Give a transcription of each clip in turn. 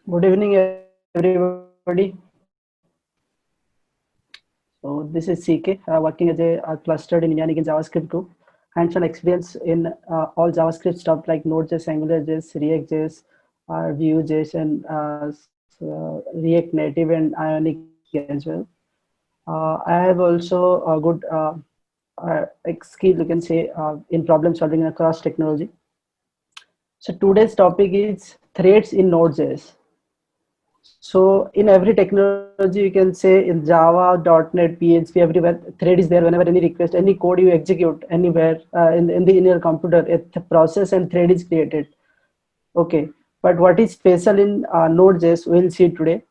Good evening, everybody. So this is CK, working as a clustered in Ionic in JavaScript group. Hands-on experience in all JavaScript stuff like Node.js, AngularJS, React.js, Vue.js, and React Native and Ionic as well. I have also a good skill, you can say, in problem solving across technology. So today's topic is threads in Node.js. So in every technology, you can say in Java, .NET, PHP, everywhere, thread is there whenever any request, any code you execute anywhere in your computer, the process and thread is created. Okay, but what is special in Node.js, we'll see today.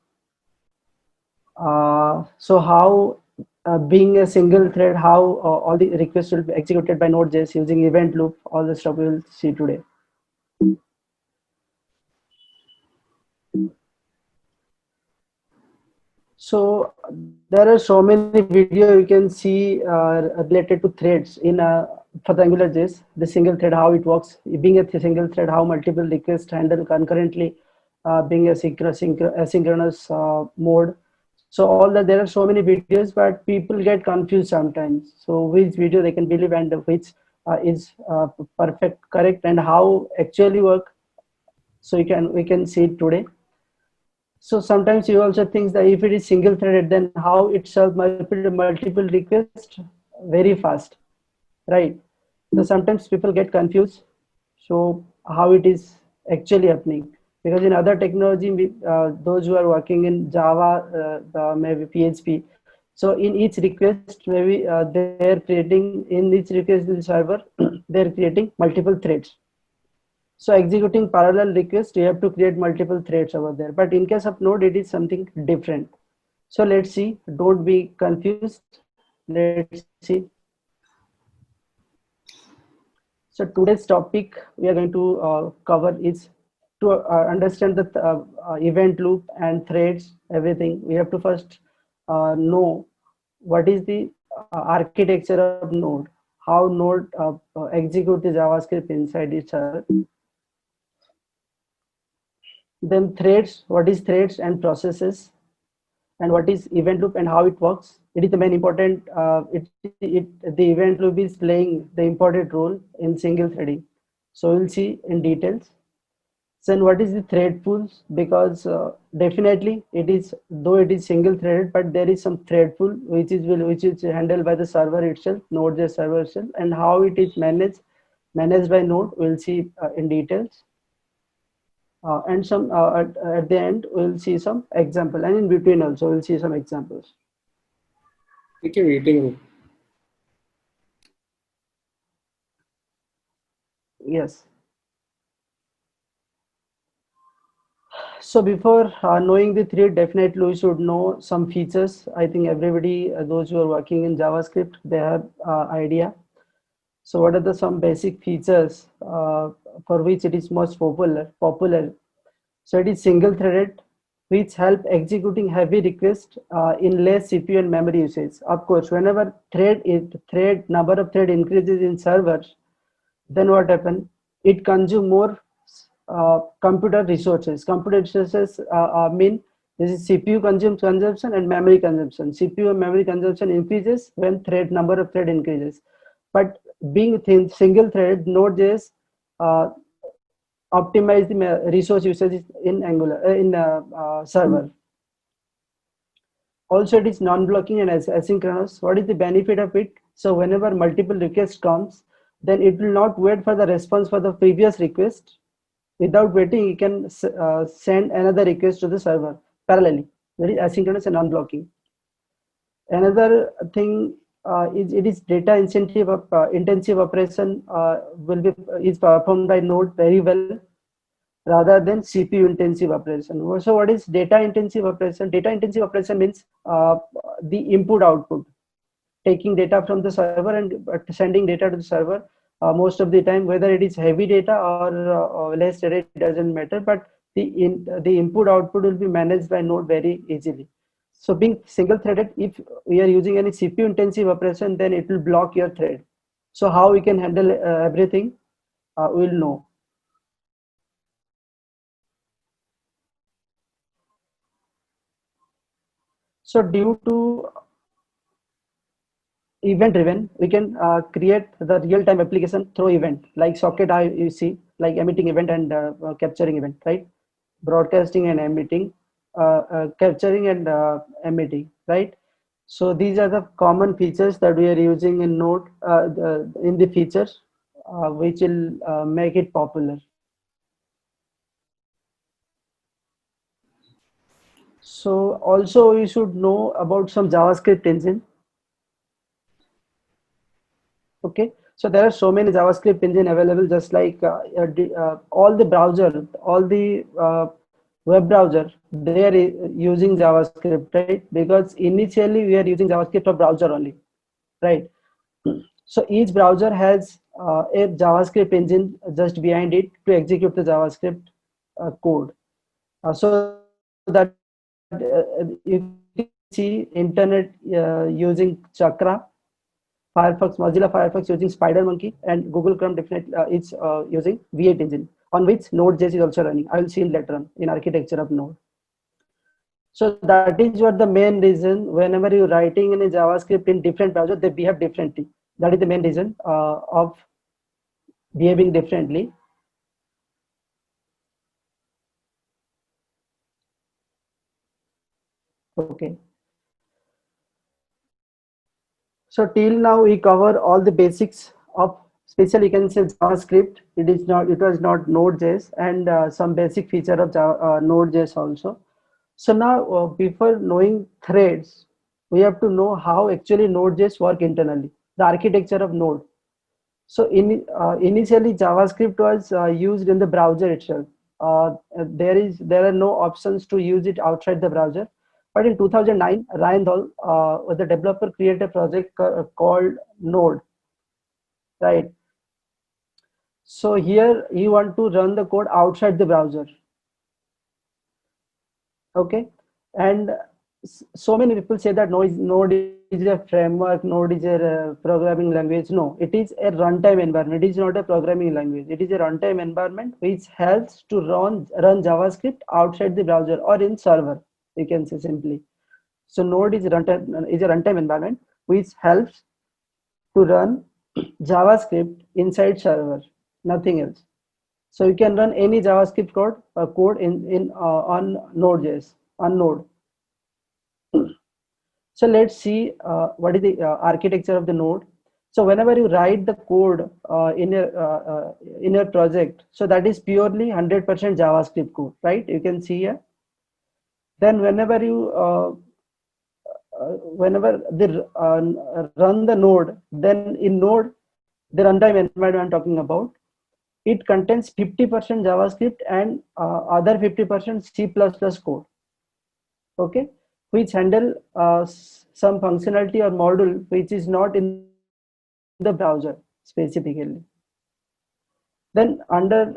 So how being a single thread, how all the requests will be executed by Node.js using event loop, all the stuff we will see today. So there are so many video you can see related to threads in for the AngularJS, the single thread, how it works, being a single thread, how multiple requests handle concurrently, being a asynchronous mode. So all that, there are so many videos, but people get confused sometimes. So which video they can believe and which is perfect, correct, and how actually work. So we can see it today. So sometimes you also think that if it is single threaded, then how it serves multiple requests very fast, right? So sometimes people get confused. So how it is actually happening? Because in other technology, those who are working in Java, maybe PHP, so in each request, maybe they're creating in each request in the server, they're creating multiple threads. So executing parallel request, you have to create multiple threads over there. But in case of Node, it is something different. So let's see. Don't be confused. Let's see. So today's topic we are going to cover is to understand the event loop and threads, everything. We have to first know what is the architecture of Node, how Node execute the JavaScript inside its server. Then threads, what is threads and processes, and what is event loop and how it works. It is the main important, the event loop is playing the important role in single threading. So we'll see in details. Then what is the thread pools? Because definitely it is, though it is single threaded, but there is some thread pool which is handled by the server itself, Node.js server itself, and how it is managed by Node. We'll see in details. And some at the end we'll see some example, and in between also we'll see some examples. Take a waiting room. Yes. So before knowing the thread, definitely we should know some features. I think everybody, those who are working in JavaScript, they have idea. So what are the some basic features for which it is most popular? So it is single threaded, which help executing heavy requests in less CPU and memory usage. Of course, whenever thread number of thread increases in servers, then what happen? It consume more computer resources. Computer resources mean this is CPU consumption and memory consumption. CPU and memory consumption increases when thread number of thread increases. But being single thread, Node.js uh, optimize the resource usage in Angular in server. Also, it is non-blocking and asynchronous. What is the benefit of it? So whenever multiple requests comes, then it will not wait for the response for the previous request. Without waiting, you can send another request to the server parallelly. That is asynchronous and non-blocking. Another thing is it is data intensive operation will be is performed by Node very well rather than CPU intensive operation. So what is data intensive operation? Data intensive operation means the input output, taking data from the server and sending data to the server. Most of the time, whether it is heavy data or less data, it doesn't matter, but the input output will be managed by Node very easily. So being single threaded, if we are using any CPU intensive operation, then it will block your thread. So how we can handle everything, we'll know. So due to event driven, we can create the real-time application through event, like socket I you see, like emitting event and capturing event, right? Broadcasting and emitting, capturing and emitting, right? So these are the common features that we are using in Node, in the features, which will make it popular. So also you should know about some JavaScript engine. Okay, so there are so many JavaScript engine available, just like all the browser, all the web browser, they are using JavaScript, right? Because initially we are using JavaScript for browser only, right? So each browser has a JavaScript engine just behind it to execute the JavaScript code. So that you can see internet using Chakra, Firefox, Mozilla Firefox using SpiderMonkey, and Google Chrome definitely is using V8 engine, on which Node.js is also running. I will see later on in architecture of Node. So that is what the main reason. Whenever you're writing in a JavaScript in different browser, they behave differently. That is the main reason of behaving differently. Okay. So till now we cover all the basics of, especially you can say JavaScript. It was not Node.js, and some basic feature of Node.js also. So now before knowing threads, we have to know how actually Node.js work internally, the architecture of Node. So initially JavaScript was used in the browser itself. There are no options to use it outside the browser. But in 2009, Ryan Dahl, the developer, created a project called Node, right? So here you want to run the code outside the browser, okay? And so many people say that Node is a framework, Node is a programming language. No, it is a runtime environment. It is not a programming language. It is a runtime environment which helps to run JavaScript outside the browser or in server, you can say simply. So Node is a runtime environment which helps to run JavaScript inside server, nothing else. So you can run any JavaScript code in on Node.js, on Node. So let's see what is the architecture of the node. So whenever you write the code in your project, so that is purely 100% JavaScript code, right? You can see here. Then whenever they run the node, then in node, the runtime environment I'm talking about, it contains 50% JavaScript and other 50% C++ code, okay, which handle some functionality or module which is not in the browser specifically. Then under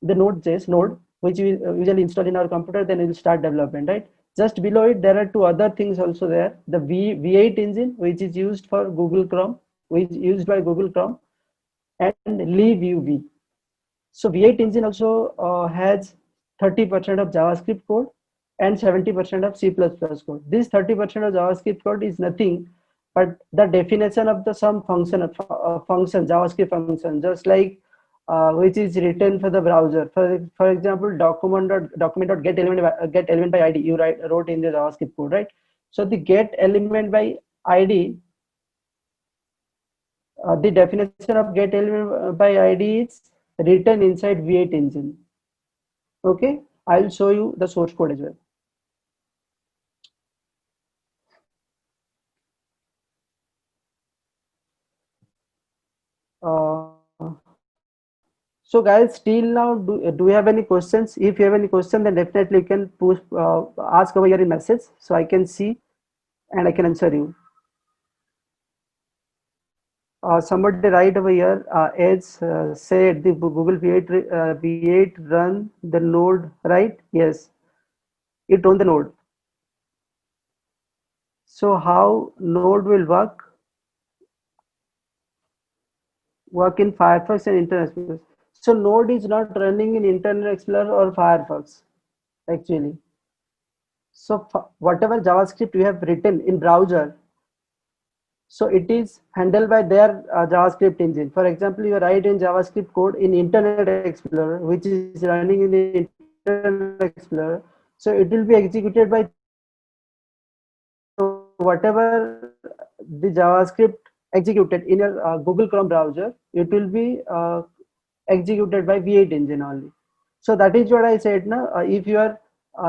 the Node.js node, which we usually install in our computer, then we'll start development, right? Just below it, there are two other things also there. The V8 engine, which is used for Google Chrome, which is used by Google Chrome, and LiveUV. So V8 engine also has 30% of JavaScript code and 70% of C++ code. This 30% of JavaScript code is nothing but the definition of the some function, JavaScript function, just like which is written for the browser. For example, get element by ID you wrote in the JavaScript code, right? So the get element by ID, the definition of get element by ID is written inside V8 engine. Okay, I'll show you the source code as well. So guys, till now, do you have any questions? If you have any question, then definitely you can push, ask over here in message, so I can see and I can answer you. Somebody right over here, Edge said the Google V8 run the node, right? Yes, it run the node. So how node will work in Firefox and Internet Explorer? So node is not running in Internet Explorer or Firefox actually. So whatever JavaScript you have written in browser, so it is handled by their JavaScript engine. For example, you write in JavaScript code in Internet Explorer, which is running in the Internet Explorer, so it will be executed by third party engine. So whatever the JavaScript executed in your Google Chrome browser, it will be executed by V8 engine only. So that is what I said. Now, if you are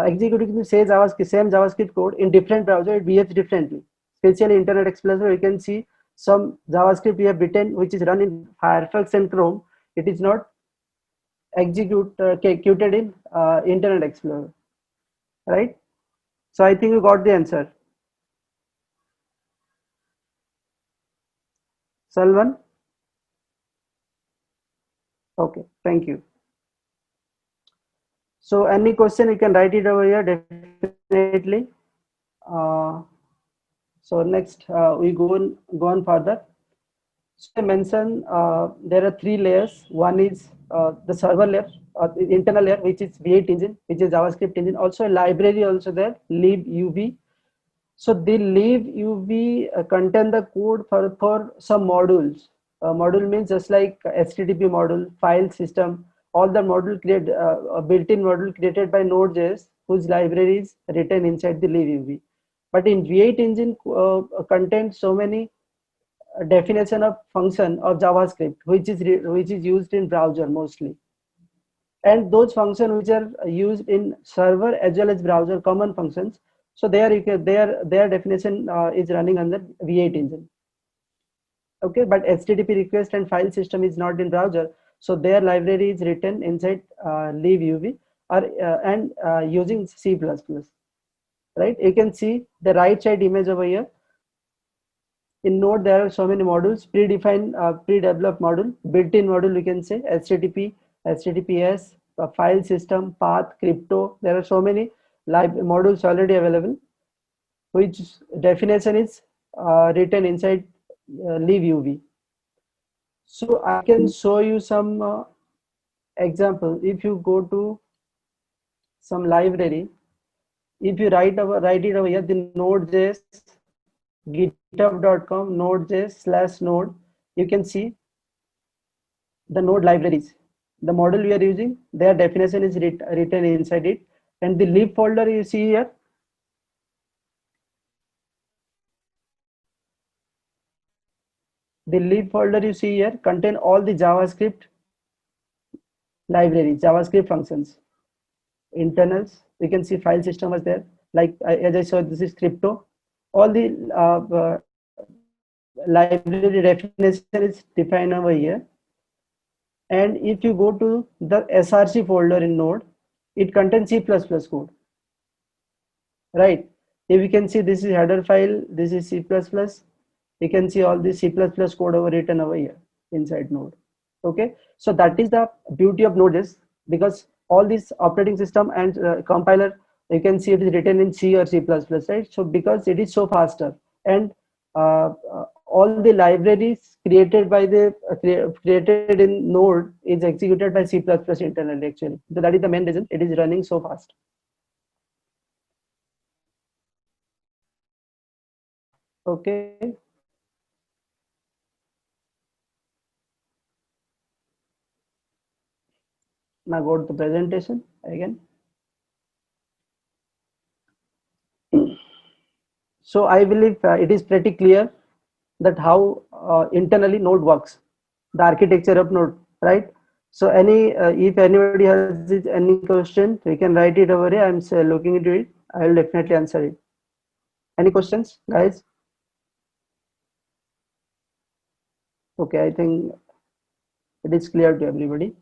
executing the same JavaScript code in different browser, it behaves differently. Especially Internet Explorer, you can see some JavaScript you have written which is run in Firefox and Chrome. It is not executed in Internet Explorer, right? So I think you got the answer. Salman? Okay, thank you. So any question, you can write it over here definitely. Uh, so next we go on further. So I mentioned there are three layers. One is the server layer, the internal layer, which is V8 engine, which is JavaScript engine. Also a library also there, libuv. So the libuv contain the code for some modules. Module means just like HTTP module, file system, all the module create a built-in module created by Node.js, whose library is written inside the libuv. But in V8 engine contains so many definition of function of JavaScript, which is used in browser mostly, and those functions which are used in server as well as browser, common functions. So there you can, their definition is running under V8 engine. Okay, but HTTP request and file system is not in browser, so their library is written inside libuv or and using C++. Right, you can see the right side image over here. In Node, there are so many modules, predefined, pre-developed module, built-in module, we can say HTTP, HTTPS, file system, path, crypto. There are so many live modules already available, which definition is written inside libuv. So I can show you some example. If you go to some library, if you write it over here, the Node.js, github.com, Node.js/node, you can see the node libraries. The model we are using, their definition is written inside it. And the lib folder you see here, the lib folder you see here contain all the JavaScript libraries, JavaScript functions, internals. You can see file system was there. Like as I saw, this is crypto. All the library definition is defined over here. And if you go to the src folder in Node, it contains C++ code, right? If you can see, this is header file, this is C++. You can see all the C++ code written over here inside Node. Okay, so that is the beauty of Node.js, because all these operating system and compiler, you can see it is written in C or C++, right? So because it is so faster, and all the libraries created by the created in Node is executed by C++ internally actually. So that is the main reason it is running so fast. Okay. Now go to the presentation again. So I believe it is pretty clear that how internally Node works, the architecture of Node, right? So any if anybody has any question, we can write it over here. I'm looking into it. I will definitely answer it. Any questions, guys? Okay, I think it is clear to everybody.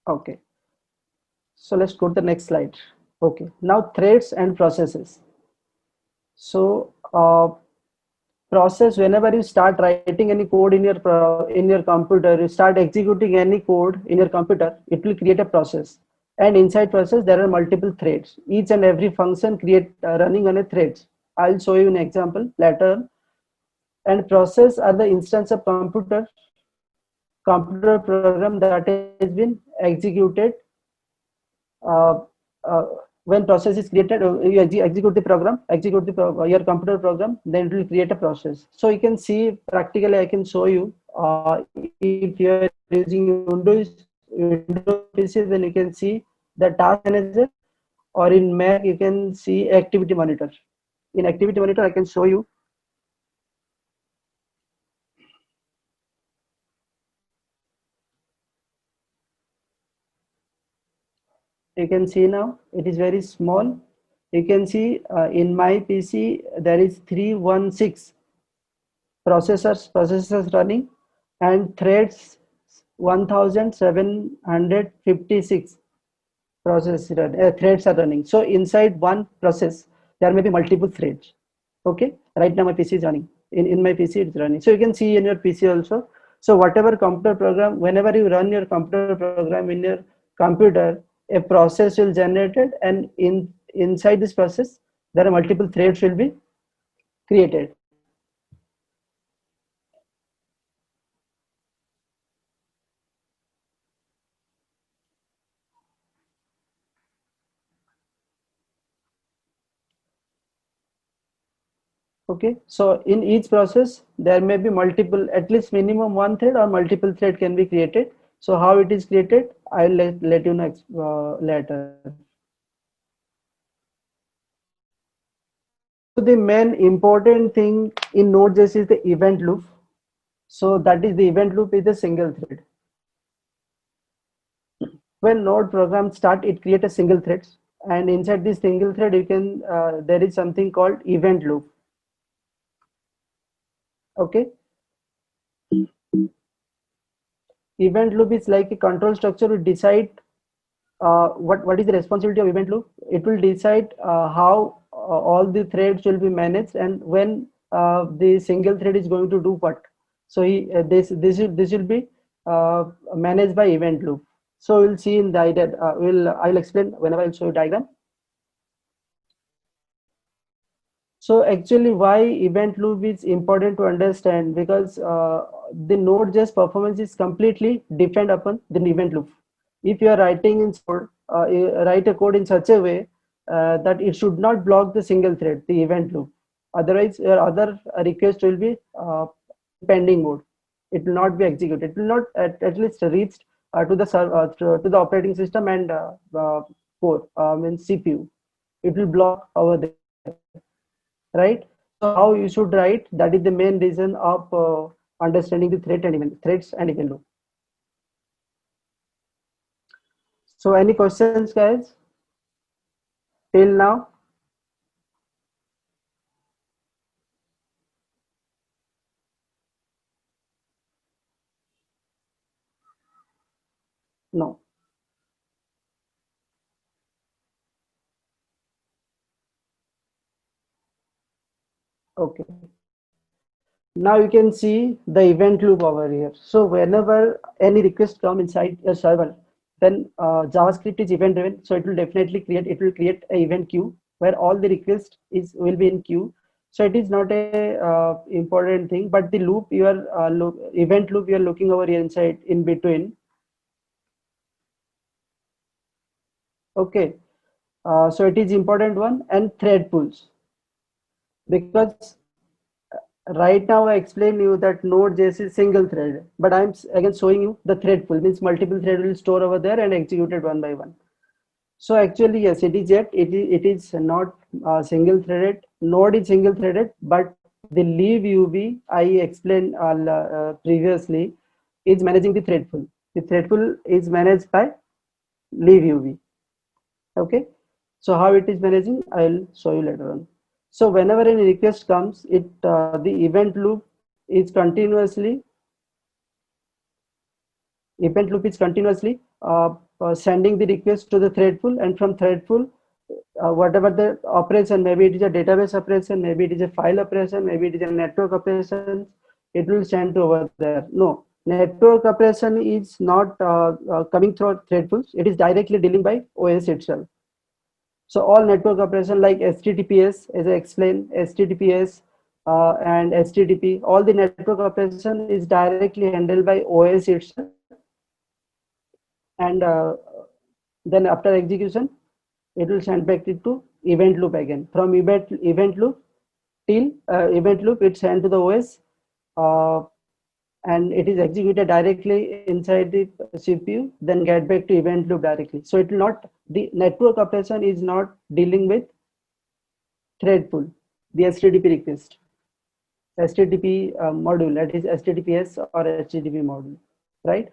Okay, so let's go to the next slide. Okay, now threads and processes. So process, whenever you start writing any code in your computer, you start executing any code in your computer, it will create a process. And inside process, there are multiple threads. Each and every function create running on a threads. I'll show you an example later. And process are the instance of computer program that has been executed. uh, uh, when process is created, you execute the program, your computer program, then it will create a process. So you can see practically, I can show you. If you are using Windows PC, then you can see the task manager, or in Mac you can see activity monitor. In activity monitor, I can show you. You can see now it is very small. You can see in my PC there is 316 processors running, and threads 1756 threads are running. So inside one process there may be multiple threads. Okay, right now my PC is running. In my PC it's running. So you can see in your PC also. So whatever computer program, whenever you run your computer program in your computer, a process will generated, and inside this process there are multiple threads will be created. Okay, so in each process there may be multiple, at least minimum one thread or multiple thread can be created. So how it is created, I'll let you know later. So the main important thing in Node.js is the event loop. So that is, the event loop is a single thread. When Node program start, it create a single thread, and inside this single thread you can there is something called event loop. Okay, event loop is like a control structure to decide what is the responsibility of event loop. It will decide how all the threads will be managed, and when the single thread is going to do what. So this will be managed by event loop. So we'll see in the idea. I'll explain whenever I'll show you diagram. So actually, why event loop is important to understand, because the Node.js performance is completely depend upon the event loop. If you are writing in code, you write a code in such a way that it should not block the single thread, the event loop. Otherwise, your other request will be pending mode. It will not be executed. It will not at least reach to the to the operating system and core, means CPU. It will block over there, right? So how you should write, that is the main reason of understanding the threads and event loop. So any questions, guys, till now? No. Okay, now you can see the event loop over here. So whenever any request come inside a server, then JavaScript is event driven, so it will create a event queue where all the request is will be in queue. So it is not a important thing, but the loop you are event loop you are looking over here inside in between. Okay, so it is important one. And thread pools, because right now I explained you that Node.js is single thread, but I'm again showing you the thread pool, means multiple thread will store over there and executed one by one. So actually, yes, it is not single threaded. Node is single threaded, but the leave UV I explained previously is managing the thread pool. The thread pool is managed by leave UV. Okay, so how it is managing, I'll show you later on. So whenever any request comes, the is continuously sending the request to the thread pool, and from thread pool, whatever the operation, maybe it is a database operation, maybe it is a file operation, maybe it is a network operation, it will send to over there. No, network operation is not coming through thread pools. It is directly dealing by OS itself. So all network operation like HTTPS, as I explained, HTTPS, and HTTP. All the network operation is directly handled by OS itself, and then after execution, it will send back it to event loop again. From event loop till event loop, it's sent to the OS, uh, and it is executed directly inside the CPU, then get back to event loop directly. So it will not, the network operation is not dealing with thread pool, the HTTP request, HTTP module, that is HTTPS or HTTP module, right?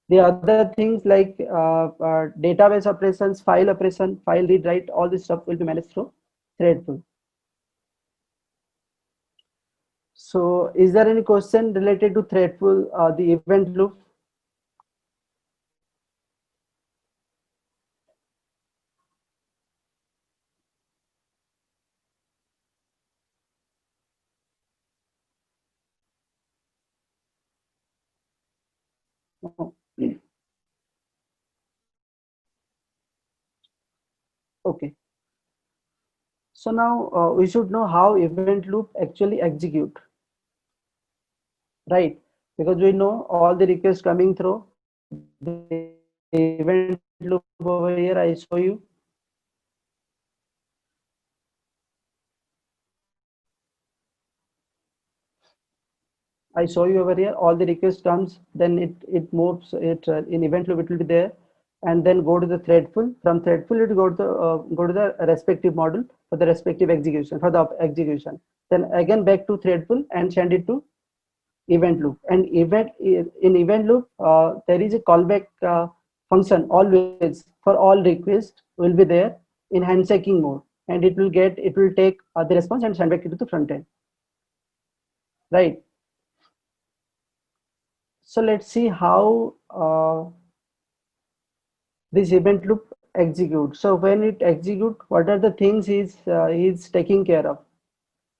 The other things like database operations, file operation, file read write, all this stuff will be managed through thread pool. So is there any question related to thread pool, the event loop? No. Okay. So now we should know how event loop actually execute, right? Because we know all the requests coming through the event loop over here. I show you. I show you over here. All the request comes, then it moves it in event loop. It will be there, and then go to the thread pool. From thread pool, it go to the respective module for the respective execution for the execution. Then again back to thread pool and send it to event loop. And in event loop, there is a callback function always for all requests will be there in handshaking mode, and it will take the response and send back it to the front end, right? So let's see how this event loop executes. So when it executes, what are the things he's taking care of?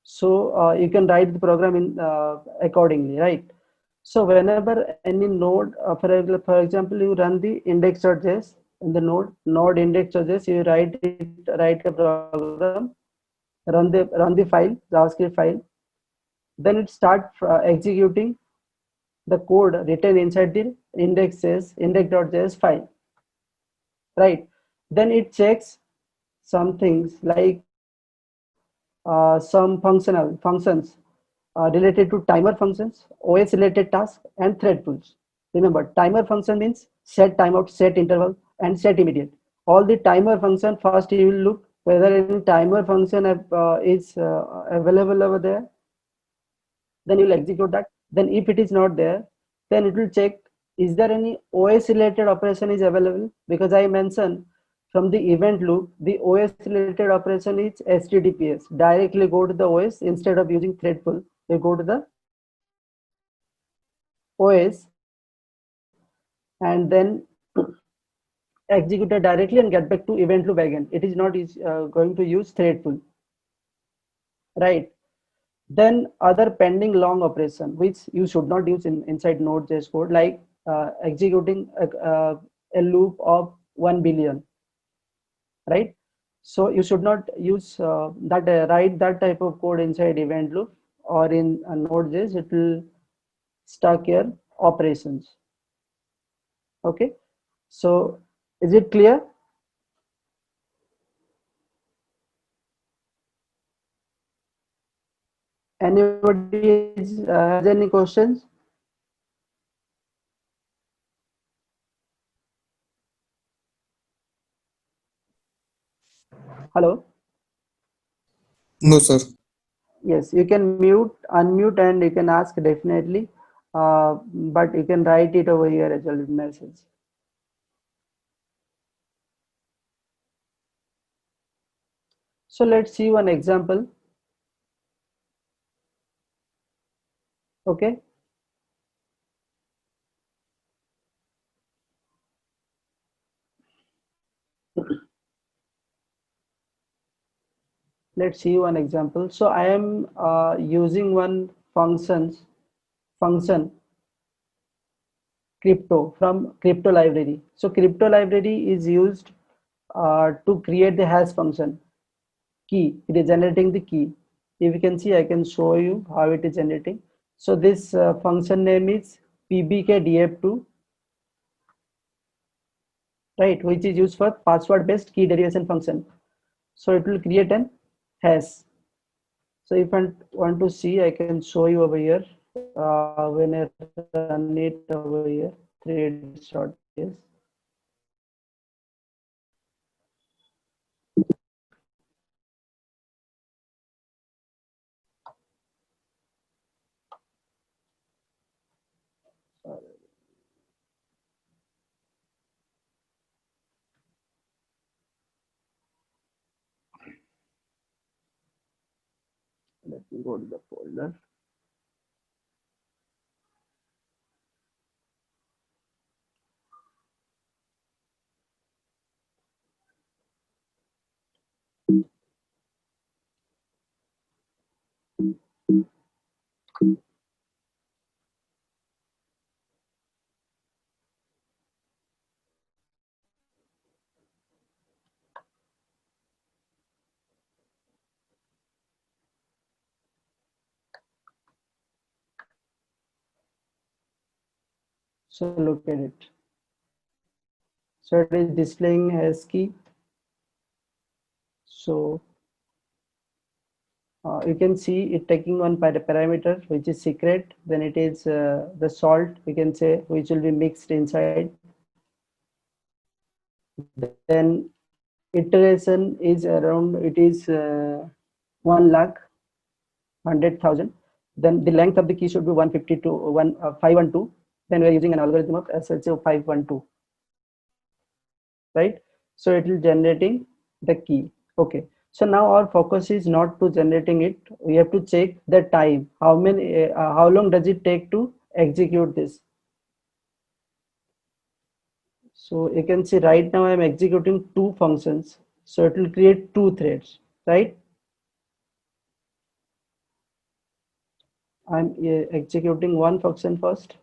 So you can write the program in accordingly, right? So whenever any node, for example, you run the index.js in the node index.js, you write a program, run the file, JavaScript file, then it start executing the code written inside the index.js file, right? Then it checks some things like some functions related to timer functions, OS related tasks, and thread pools. Remember, timer function means set timeout, set interval, and set immediate. All the timer function, first you will look whether any timer function is available over there. Then you'll execute that. Then if it is not there, then it will check is there any OS related operation is available, because I mentioned from the event loop, the OS related operation is HTTPS. Directly go to the OS instead of using thread pool. You go to the OS and then execute it directly and get back to event loop again. It is not going to use thread pool, right? Then other pending long operation, which you should not use inside Node.js code, like executing a loop of 1 billion, right? So you should not use write that type of code inside event loop or in Node.js. It will stuck your operations. Okay, so is it clear? Anybody has any questions? Hello. No, sir. Yes, you can unmute, and you can ask definitely, but you can write it over here as well in message. So let's see one example. Okay. Let's see one example. So I am using one function crypto from crypto library. So crypto library is used to create the hash function key. It is generating the key. If you can see, I can show you how it is generating. So this function name is pbkdf2, right, which is used for password based key derivation function. So it will create an hash. So if I want to see, I can show you over here. When I run it over here, threads.ts. Let me go to the folder. So look at it. So it is displaying hash key. So you can see it taking one parameter which is secret. Then it is the salt, we can say, which will be mixed inside. Then iteration is around, it is 1,100,000. Then the length of the key should be 152, 512. Then we're using an algorithm of SHO 512, right? So it will generating the key. Okay. So now our focus is not to generating it. We have to check the time. How long does it take to execute this? So you can see right now I'm executing two functions. So it will create two threads, right? I'm executing one function first.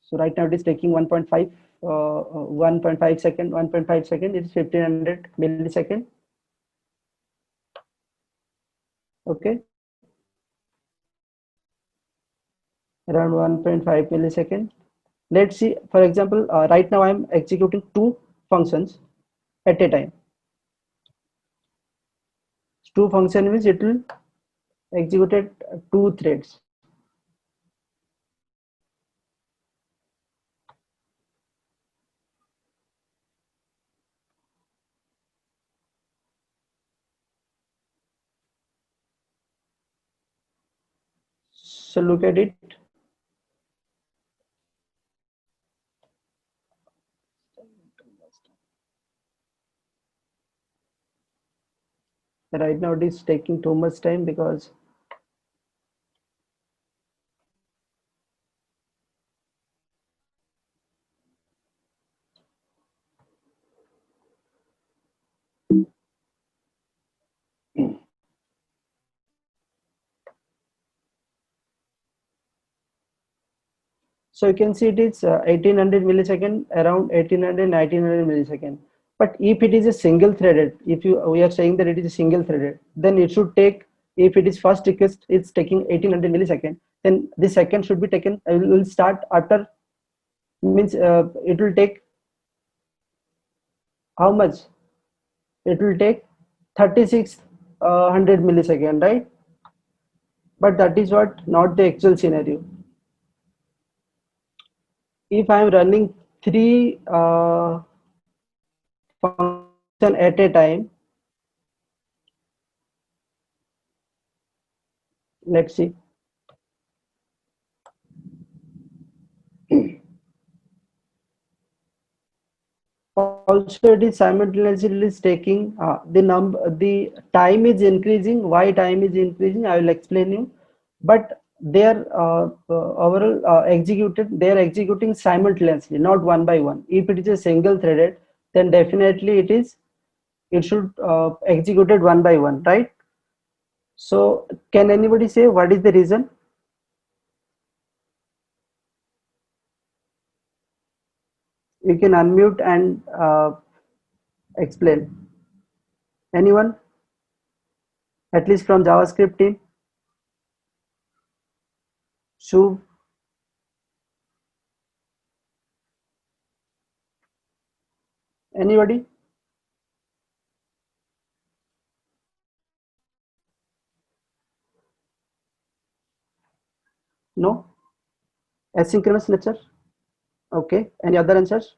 So right now it is taking 1.5 second, 1.5 second, it's 1500 millisecond. Okay. Around 1.5 millisecond. Let's see, for example, right now I'm executing two functions at a time. Two function means it will execute at two threads. So look at it. Right now it is taking too much time because so you can see it is 1800 millisecond, around 1800, 1900 millisecond. But if it is a single threaded, if we are saying that it is a single threaded, then it should take, if it is first request, it's taking 1800 millisecond, then the second should be taken, will start after, means it will take how much? It will take 3600 millisecond, right? But that is what not the actual scenario. If I am running three function at a time, let's see. Also it is simultaneously taking the time is increasing. Why time is increasing, I will explain you. But they are overall they are executing simultaneously, not one by one. If it is a single threaded, then definitely it should executed one by one, right? So can anybody say what is the reason? You can unmute and explain. Anyone? At least from JavaScript team? Shubh? Anybody? No? Asynchronous nature? Okay. Any other answers?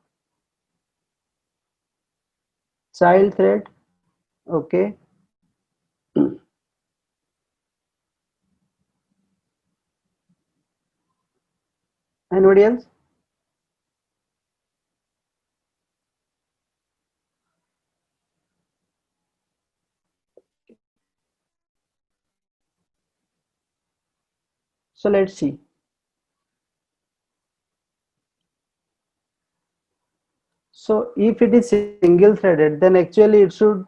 Child thread? Okay. Anybody else? So let's see. So if it is single threaded, then actually it should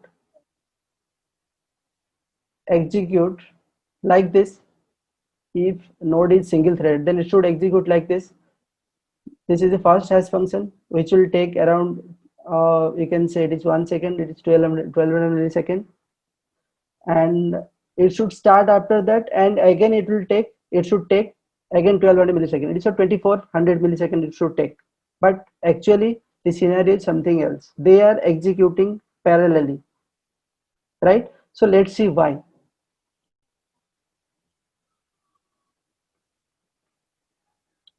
execute like this. If node is single thread, then it should execute like this. This is the first hash function, which will take around, you can say it is 1 second, it is 1200 millisecond, and it should start after that, and again it should take again 1200 millisecond. It is a 2400 millisecond it should take. But actually, the scenario is something else. They are executing parallelly, right? So let's see why.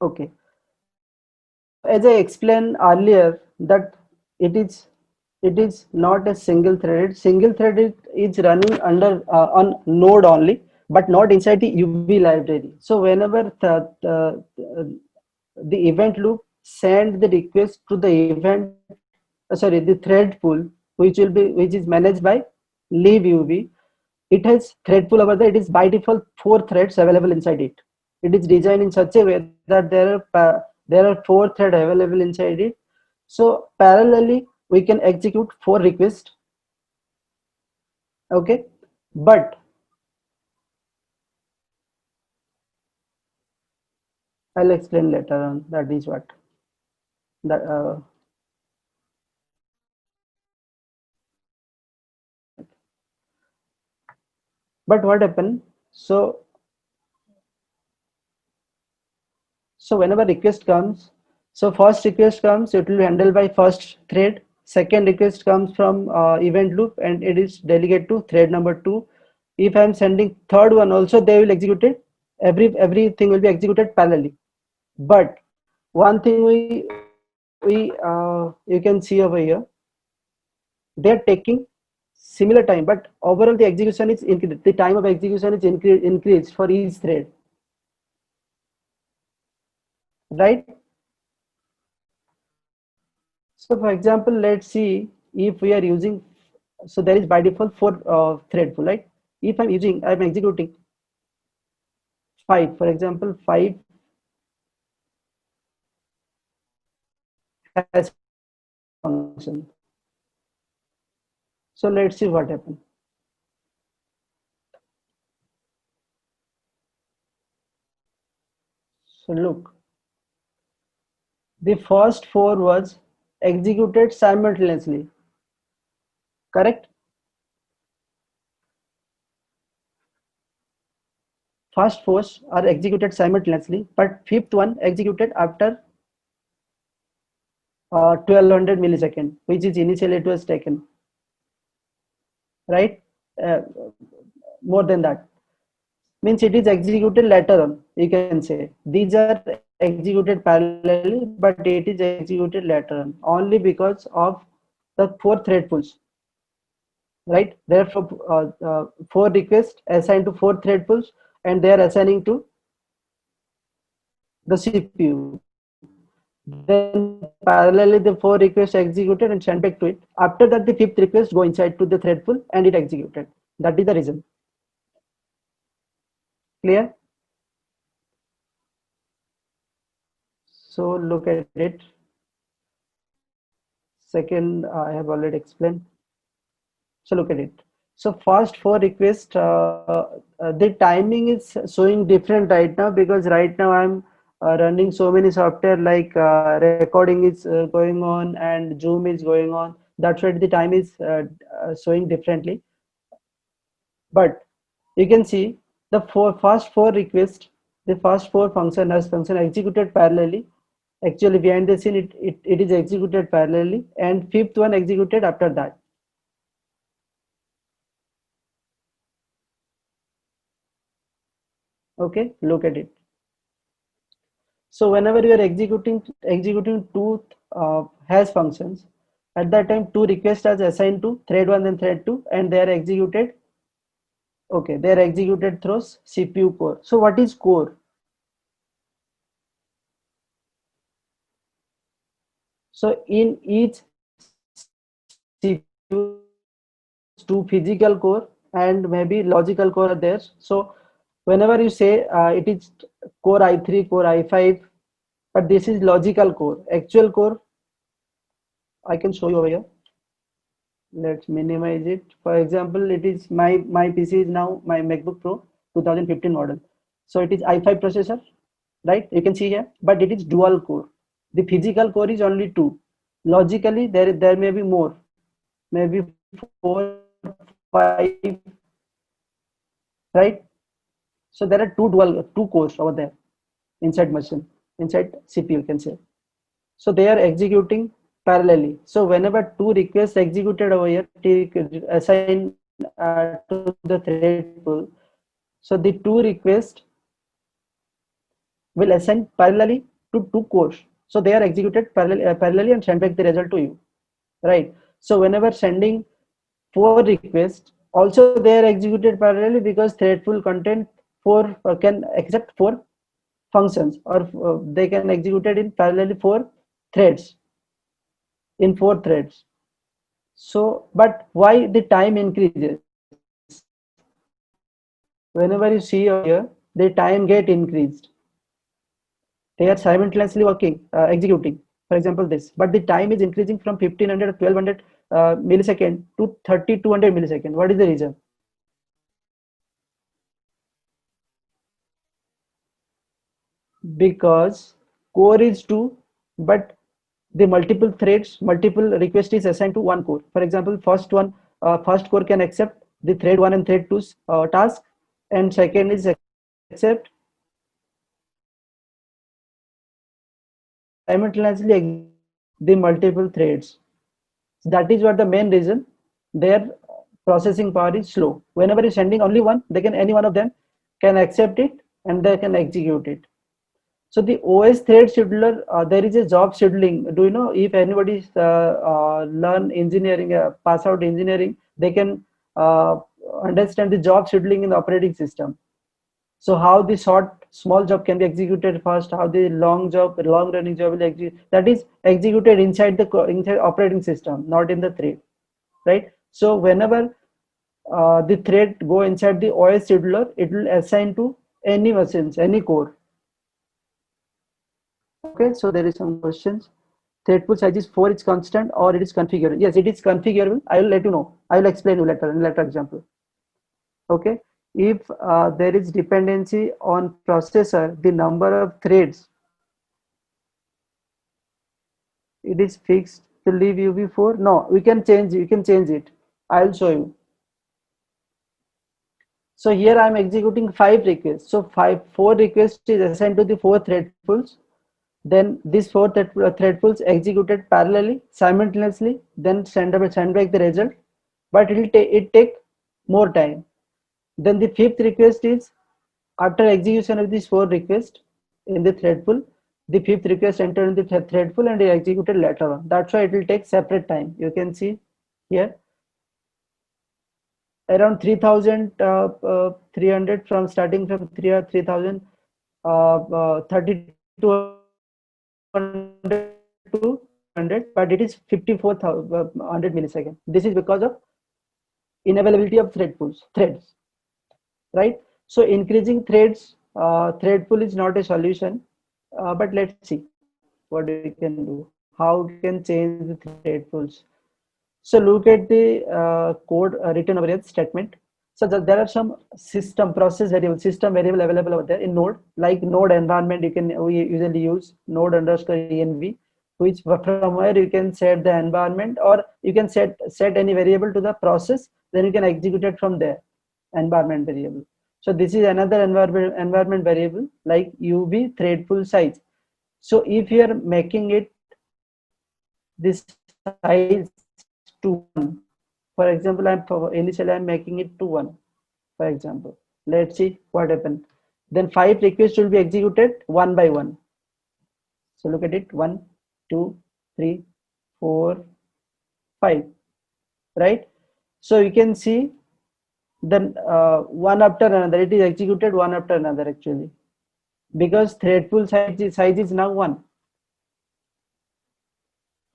Okay. As I explained earlier, that it is not a single threaded. Single threaded is running under on node only, but not inside the UV library. So whenever the event loop send the request to the event, sorry, the thread pool, which is managed by leave UV. It has thread pool over there. It is by default 4 threads available inside it. It is designed in such a way that there are 4 threads available inside it. So parallelly we can execute 4 requests. Okay, but I'll explain later on. That is what that but what happened? So whenever request comes, so first request comes, it will be handled by first thread. Second request comes from event loop, and it is delegated to thread number 2. If I am sending third one also, they will execute it. Everything will be executed parallelly. But one thing we you can see over here, they are taking similar time, but overall the execution is increased. The time of execution is increased for each thread, right? So for example, let's see if we are using, so there is by default 4 thread pool, right? If I'm executing 5, for example, 5 has function. So let's see what happens. So look, the first 4 was executed simultaneously, correct? First 4 are executed simultaneously, but fifth one executed after 1200 millisecond, which is initially it was taken, right? Uh, More than that, means it is executed later on. You can say these are executed parallelly, but it is executed later on only because of the 4 thread pools, right? Therefore, 4 requests assigned to 4 thread pools, and they are assigning to the CPU. Then parallelly the 4 requests executed and sent back to it. After that, the fifth request go inside to the thread pool and it executed. That is the reason. Clear? So look at it. Second, I have already explained. So look at it. So first 4 requests, the timing is showing different right now, because right now I'm running so many software like recording is going on and Zoom is going on. That's why the time is showing differently. But you can see the first four requests, the first four function as function executed parallelly. Actually, behind the scene, it is executed parallelly, and fifth one executed after that. Okay, look at it. So whenever you are executing two hash functions, at that time two requests are assigned to thread one and thread two, and they are executed. Okay, they are executed through CPU core. So what is core? So in each CPU, two physical core and maybe logical core are there. So whenever you say it is core i3, core i5, but this is logical core. Actual core, I can show you over here. Let's minimize it. For example, it is my PC is now my MacBook Pro 2015 model. So it is i5 processor, right? You can see here, but it is dual core. The physical core is only two. Logically, there may be more, maybe four, five, right? So there are two cores over there inside machine, inside CPU, you can say. So they are executing parallelly. So whenever two requests executed over here, assign to the thread pool. So the two requests will assign parallelly to two cores. So they are executed parallelly and send back the result to you, right? So whenever sending four requests, also they are executed parallelly because thread pool contain four can accept four functions, or they can execute it in parallelly four threads, in four threads. So, but why the time increases? Whenever you see over here, the time get increased. They are simultaneously working, executing. For example, this, but the time is increasing from 1500 or 1200 millisecond to 3200 millisecond. What is the reason? Because core is two, but the multiple threads, multiple request is assigned to one core. For example, first core can accept the thread one and thread two's task, and second is accept simultaneously the multiple threads. That is what the main reason their processing power is slow. Whenever you're sending only one, they can any one of them can accept it and they can execute it. So the OS thread scheduler, there is a job scheduling. Do you know if anybody learn engineering, pass out engineering, they can understand the job scheduling in the operating system. So how the small job can be executed first, how the long running job will execute. That is executed inside the inside operating system, not in the thread, right? So whenever the thread go inside the OS scheduler, it will assign to any machines, any core. Okay, so there is some questions. Thread pool size is 4 is constant or it is configurable. Yes, it is configurable. I will let you know. I will explain you later in later example. Okay, if there is dependency on processor, the number of threads, it is fixed to leave UV4. No, we can change. You can change it. I will show you. So here I am executing 5 requests. So 4 requests is assigned to the 4 thread pools. Then these 4 thread pools executed parallelly, simultaneously, then send back the result. But it take more time. Then the fifth request is after execution of these 4 requests in the thread pool, the fifth request entered in the thread pool and is executed later on. That's why it will take separate time. You can see here around 3,300 from starting from 3,000 3200 to 100, but it is 54,100 milliseconds. This is because of inavailability of threads, right? So increasing thread pool is not a solution, but let's see what we can do. How we can change the thread pools. So look at the code written over here statement. So there are some process variable, system variable available over there in Node, like Node environment. We usually use Node underscore env, which from where you can set the environment, or you can set any variable to the process. Then you can execute it from there, environment variable. So this is another environment variable like ub thread pool size. So if you are making it this size to 1, for example, initially I'm making it to 1, for example. Let's see what happened. Then 5 requests will be executed one by one. So look at it, 1, 2, 3, 4, 5, right? So you can see then one after another, it is executed one after another actually, because thread pool size is now 1,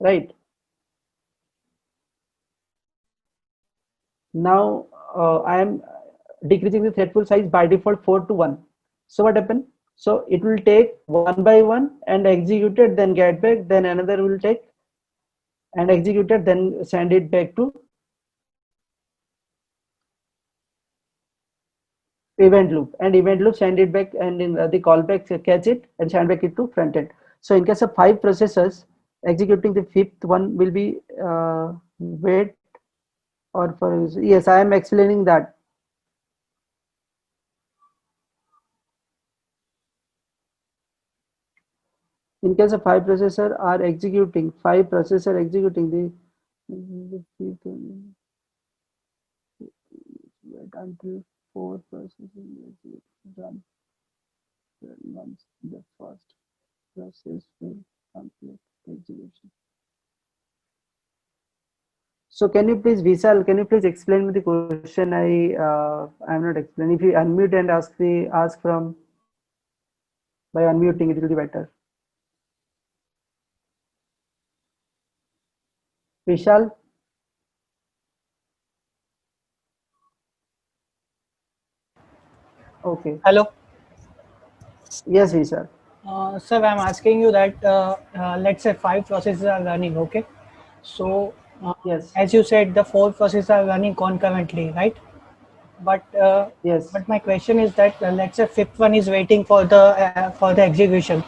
right? Now I am decreasing the thread pool size by default 4 to 1. So what happened? So it will take one by one and execute it, then get back, then another will take and execute it, then send it back to event loop, and event loop send it back, and in the callback catch it and send back it to front end. So in case of 5 processors, executing the 5th one will be wait, or for, yes, I am explaining that. In case of 5 processor are executing, 5 processor executing the fifth one, wait until 4 processors run once the first process will complete execution. So can you please, Vishal, can you please explain me the question? I'm not explaining. If you unmute and ask from by unmuting, it will be better. Vishal. Okay. Hello. Yes, Vishal. Sir, I'm asking you that let's say 5 processes are running, okay? So, Yes. as you said, the 4 processes are running concurrently, right? But Yes. but my question is that let's say fifth one is waiting for the execution.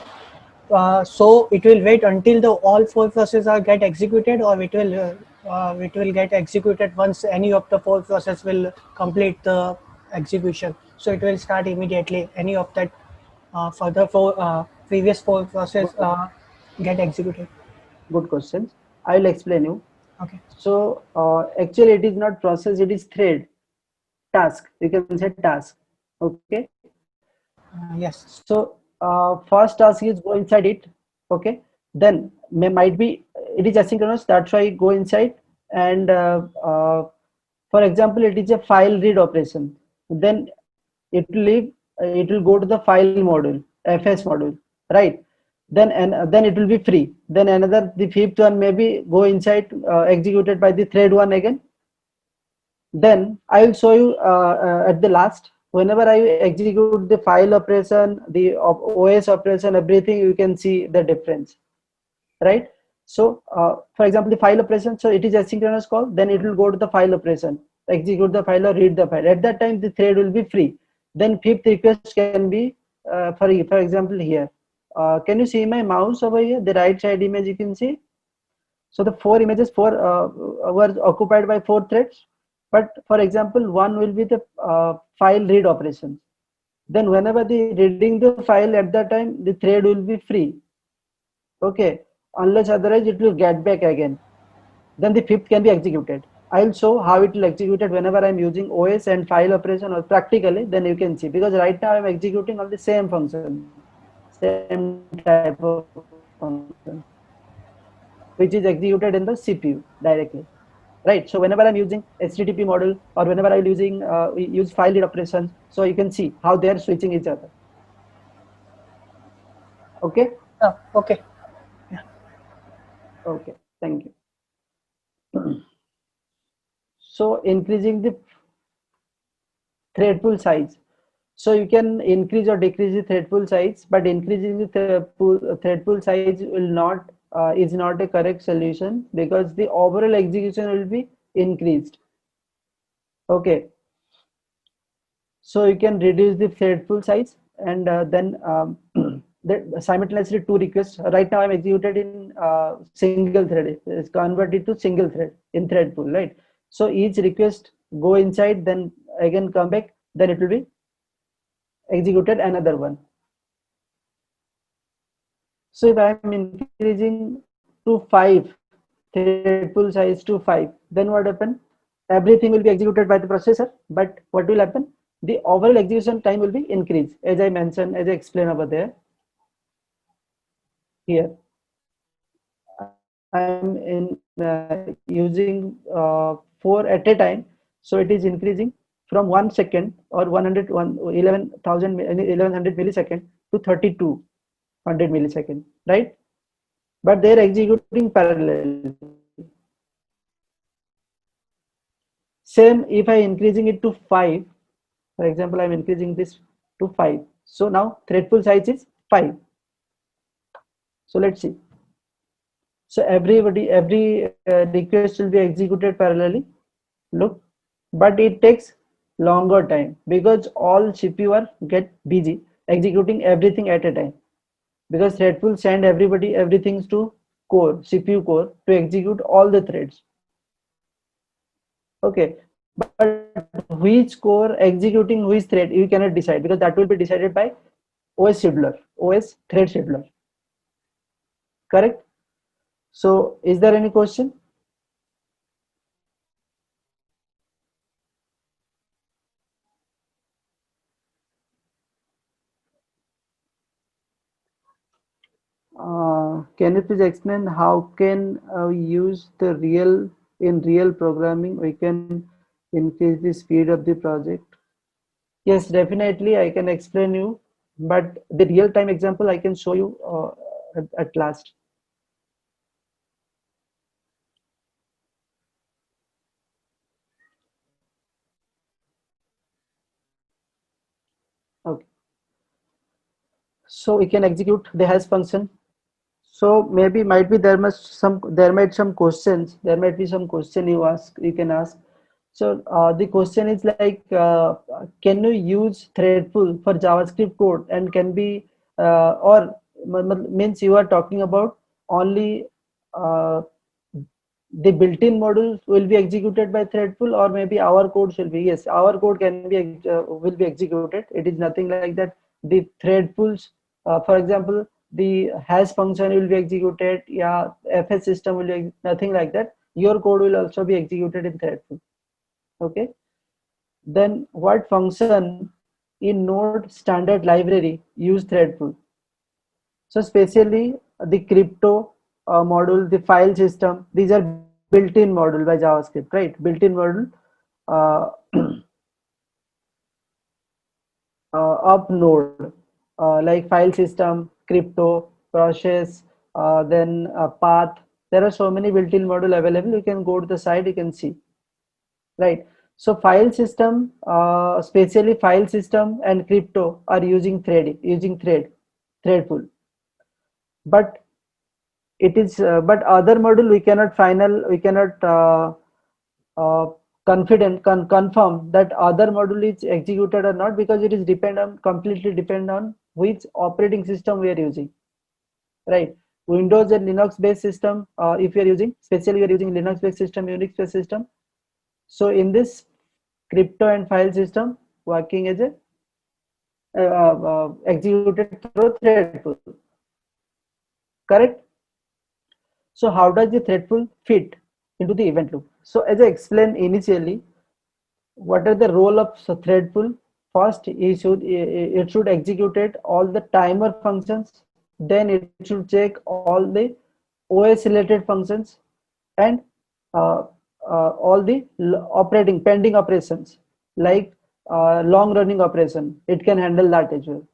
So it will wait until the all 4 processes are get executed, or it will get executed once any of the 4 process will complete the execution. So it will start immediately. Any of that further 4 previous 4 process get executed. Good questions. I will explain you. Okay. So actually, it is not process; it is thread, task. You can say task. Okay. Yes. So first task is go inside it. Okay. Then might be it is asynchronous. That's why go inside, and for example, it is a file read operation. Then it will leave. It will go to the file module, FS module, right? Then it will be free. Then another, the fifth one maybe go inside, executed by the thread one again. Then I will show you at the last, whenever I execute the file operation, the OS operation, everything, you can see the difference, right? So for example, the file operation, so it is asynchronous call, then it will go to the file operation, execute the file or read the file. At that time the thread will be free. Then fifth request can be for example here, can you see my mouse over here, the right side image you can see? So the 4 images, 4 were occupied by 4 threads, but for example one will be the file read operation. Then whenever the reading the file, at that time the thread will be free. Okay, unless otherwise it will get back again. Then the fifth can be executed. I'll show how it will executed whenever I'm using OS and file operation, or practically, then you can see, because right now I'm executing on the same function, same type of function, which is executed in the CPU directly, right? So whenever I'm using HTTP model, or whenever I'm using we use file read operations, so you can see how they are switching each other. Okay. Okay. Okay, thank you. So increasing the thread pool size. So you can increase or decrease the thread pool size, but increasing the thread pool size will not is not a correct solution, because the overall execution will be increased. Okay. So you can reduce the thread pool size, and then simultaneously two requests. Right now I'm executed in single thread. It's converted to single thread in thread pool, right? So each request go inside, then again come back, then it will be executed another one. So if I'm increasing to 5, thread pool size to 5, then what happen? Everything will be executed by the processor, but what will happen? The overall execution time will be increased, as I mentioned, as I explained over there. Here, I'm using 4 at a time, so it is increasing from 1 second or 1100 millisecond to 3200 millisecond, right? But they're executing parallel. Same if I increasing it to 5, for example, I'm increasing this to 5. So now thread pool size is 5. So let's see. So every request will be executed parallelly. Look, but it takes longer time because all CPU are get busy executing everything at a time, because thread pool send everything to core, CPU core, to execute all the threads. Okay, but which core executing which thread you cannot decide, because that will be decided by OS scheduler, OS thread scheduler. Correct? So is there any question? Can you please explain how can we use the real programming we can increase the speed of the project? Yes, definitely I can explain you, but the real time example I can show you at last. Okay, so we can execute the hash function. So maybe might be there might some questions, there might be some question you can ask. So the question is like, can you use threadful for JavaScript code, and can be or means you are talking about only the built-in module will be executed by threadful, or maybe our code should be? Yes, our code can be will be executed. It is nothing like that. The threadfuls, for example, the hash function will be executed. Yeah, FS system will be nothing like that. Your code will also be executed in threadful. Okay. Then what function in Node standard library use threadful? So especially the crypto module, the file system, these are built-in module by JavaScript, right? Built-in module uh, of Node, like file system, crypto, process, then path. There are so many built-in module available. You can go to the site, you can see, right? So file system, especially file system and crypto are using threadful. But it is but other module we cannot uh, confirm that other module is executed or not, because it is completely depend on which operating system we are using, right? Windows and Linux based system, if you are using, especially you are using Linux based system, Unix based system, so in this crypto and file system working as a executed through threadful. Correct? So how does the threadful fit into the event loop? So as I explained initially, what are the role of threadful? First, it should execute all the timer functions. Then it should check all the OS related functions, and uh, all the operating pending operations, like long running operation. It can handle that as well.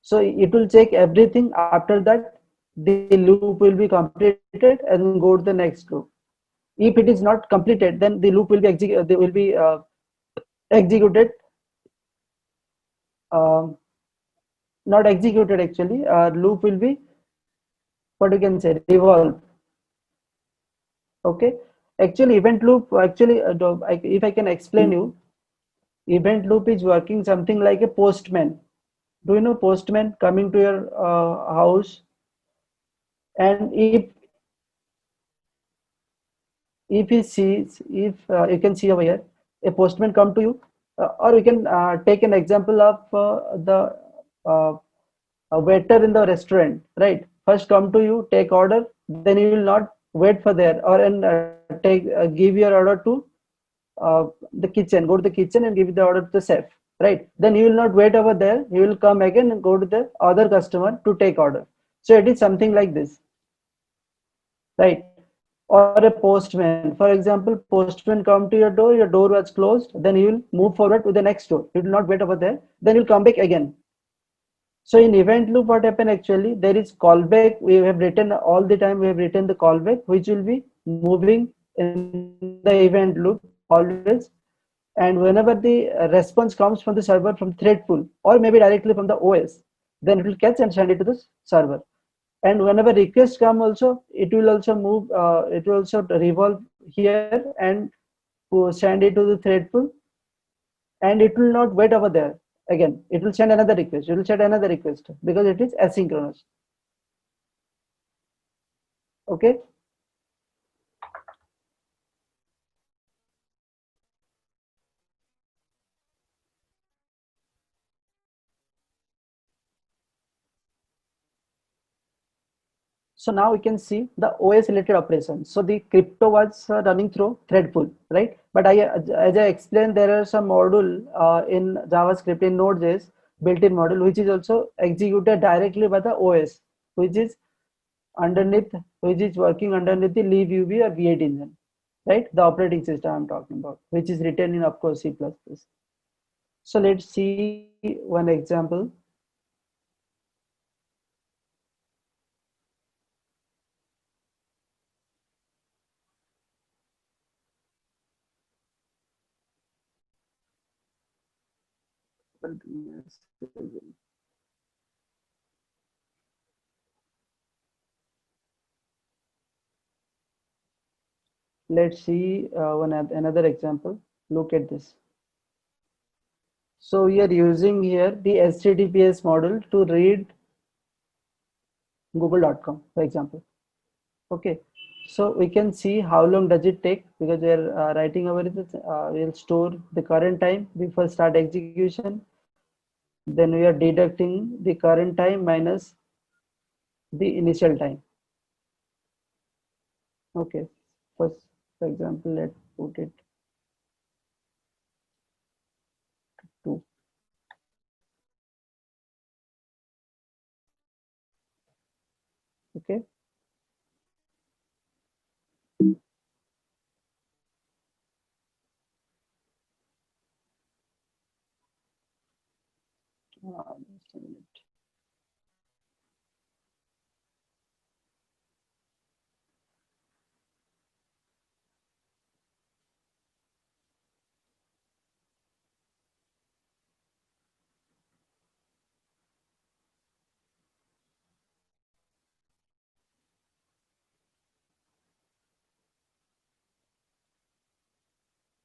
So it will check everything. After that, the loop will be completed and go to the next loop. If it is not completed, then the loop will be executed, um, not executed actually. Loop will be, what you can say, revolve. Okay, actually event loop, actually if I can explain you, Event loop is working something like a postman. Do you know postman coming to your house? And if he sees, if you can see over here, a postman come to you, or you can take an example of the uh, a waiter in the restaurant, right? First come to you, take order, then you will not wait for there, or and give your order to the kitchen, go to the kitchen and give the order to the chef, right? Then you will not wait over there, you will come again and go to the other customer to take order. So it is something like this, right? Or a postman, for example, postman come to your door was closed, then you will move forward to the next door, you will not wait over there, then you'll come back again. So in event loop, what happen actually, there is callback. We have written all the time, we have written the callback, which will be moving in the event loop always. And whenever the response comes from the server from thread pool, or maybe directly from the OS, then it will catch and send it to the server. And whenever requests come also, it will also move, it will also revolve here and send it to the thread pool, and it will not wait over there again, it will send another request, it will send another request, because it is asynchronous. Okay. So now we can see the OS related operations. So the crypto was running through threadpool, right? But as I explained, there are some module in JavaScript in Node.js built-in module, which is also executed directly by the OS, which is underneath, which is working underneath the libuv or V8 engine, right? The operating system I'm talking about, which is written in, of course, C++. So let's see one example. Let's see another example. Look at this. So we are using here the HTTPS model to read google.com, for example. Okay, so we can see how long does it take, because we are writing over it. We'll store the current time before start execution. Then we are deducting the current time minus the initial time. Okay, first, for example, let's put it to 2. Okay. Just a minute.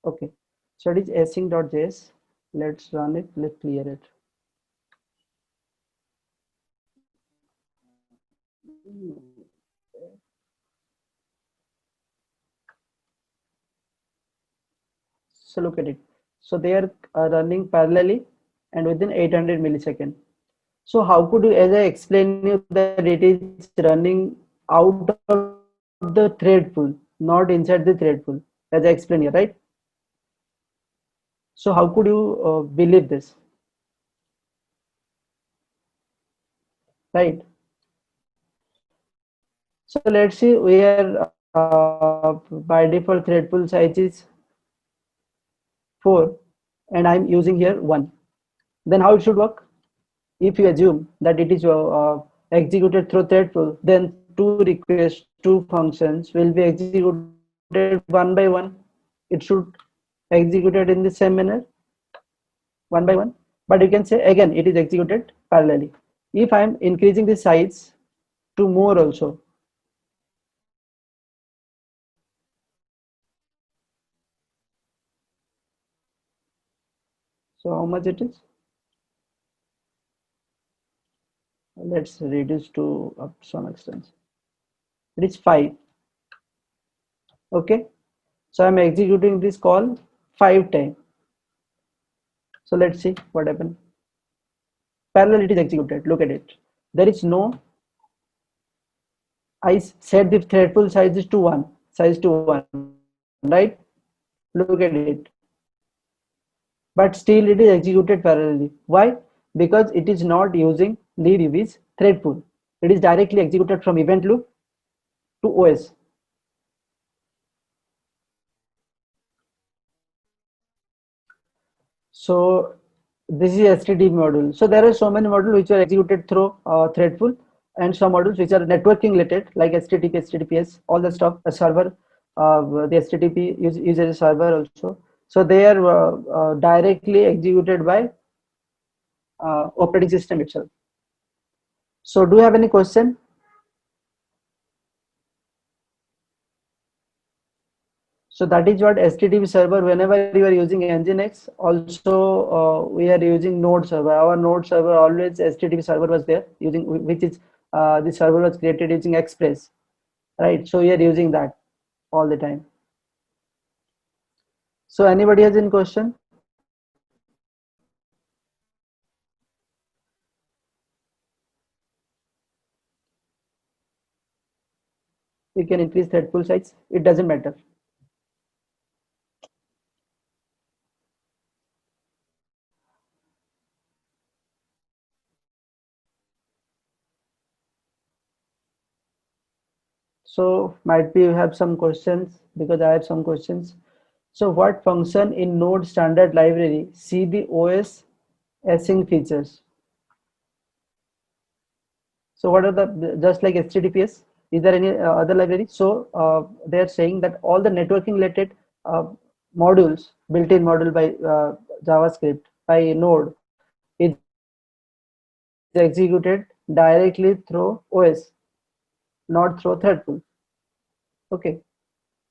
Okay, so it is async.js. Let's run it, let's clear it. So look at it. So they are running parallelly and within 800 milliseconds. So how could you, as I explained you, that it is running out of the thread pool, not inside the thread pool, as I explained here, right? So how could you believe this, right? So let's see, we are by default thread pool size is 4 and I'm using here 1. Then how it should work? If you assume that it is executed through thread pool, then 2 requests, 2 functions will be executed one by one. It should executed in the same manner, one by one. But you can say again, it is executed parallelly. If I am increasing the size to more also, So how much it is? Let's reduce to up some extent. It is 5. Okay. So I'm executing this call 5 times. So let's see what happened. Parallel it is executed. Look at it. There is no, I set the thread pool size to 1, right? Look at it. But still it is executed parallelly. Why? Because it is not using leave UV's thread pool. It is directly executed from event loop to OS. So this is HTTP module. So there are so many modules which are executed through thread pool, and some modules which are networking related like HTTP, HTTPS, all the stuff, a server, the HTTP uses a server also. So they are directly executed by operating system itself. So do you have any question? So that is what HTTP server, whenever you are using Nginx, also we are using node server. Our node server always HTTP server was there using, which is the server was created using Express, right? So we are using that all the time. So anybody has any question? You can increase thread pool size. It doesn't matter. So might be you have some questions, because I have some questions. So what function in Node standard library see the OS async features? So what are the, just like HTTPS, is there any other library? So they're saying that all the networking related modules, built-in module by JavaScript by Node is executed directly through OS, not through thread pool. Okay.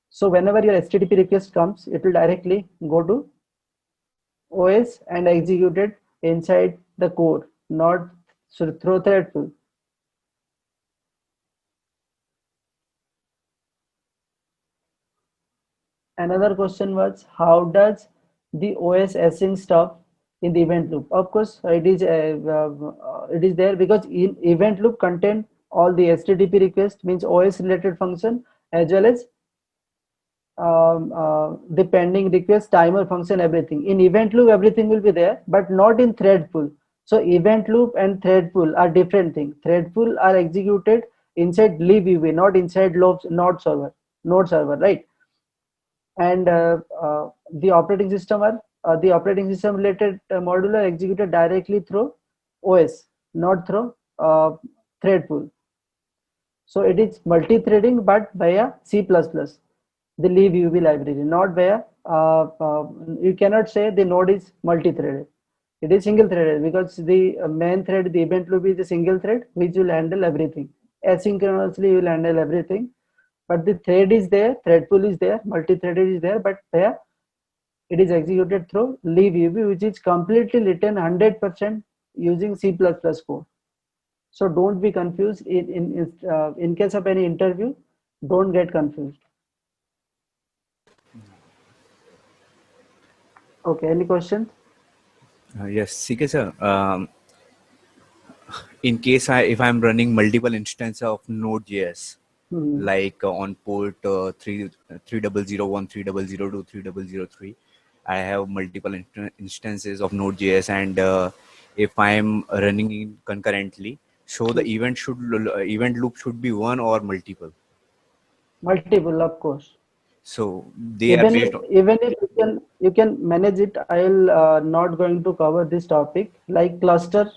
So whenever your HTTP request comes, it will directly go to OS and execute it inside the core, not through thread pool. Another question was, how does the OS async stuff in the event loop? Of course, it is there because in event loop contain all the HTTP request, means OS related function, as well as the pending request, timer function, everything. In event loop, everything will be there, but not in thread pool. So event loop and thread pool are different things. Thread pool are executed inside libviv, not inside node server, right? And the operating system related module are executed directly through OS, not through thread pool. So it is multi-threading, but via C++, the libviv library, not via you cannot say the node is multi-threaded. It is single-threaded because the main thread, the event loop, is a single thread which will handle everything. Asynchronously, you will handle everything. But the thread is there, thread pool is there, multi-threaded is there, but there it is executed through libviv, which is completely written 100% using C++ code. So don't be confused. In case of any interview, don't get confused. Okay, any questions? Yes, CK sir. In case if I'm running multiple instances of Node.js, like on port 3001, 3002, 3003, I have multiple instances of Node.js, and if I'm running in concurrently, so the event loop should be one or multiple. Multiple, of course. So they are based on. Even if you can manage it, I'll not going to cover this topic. Like cluster,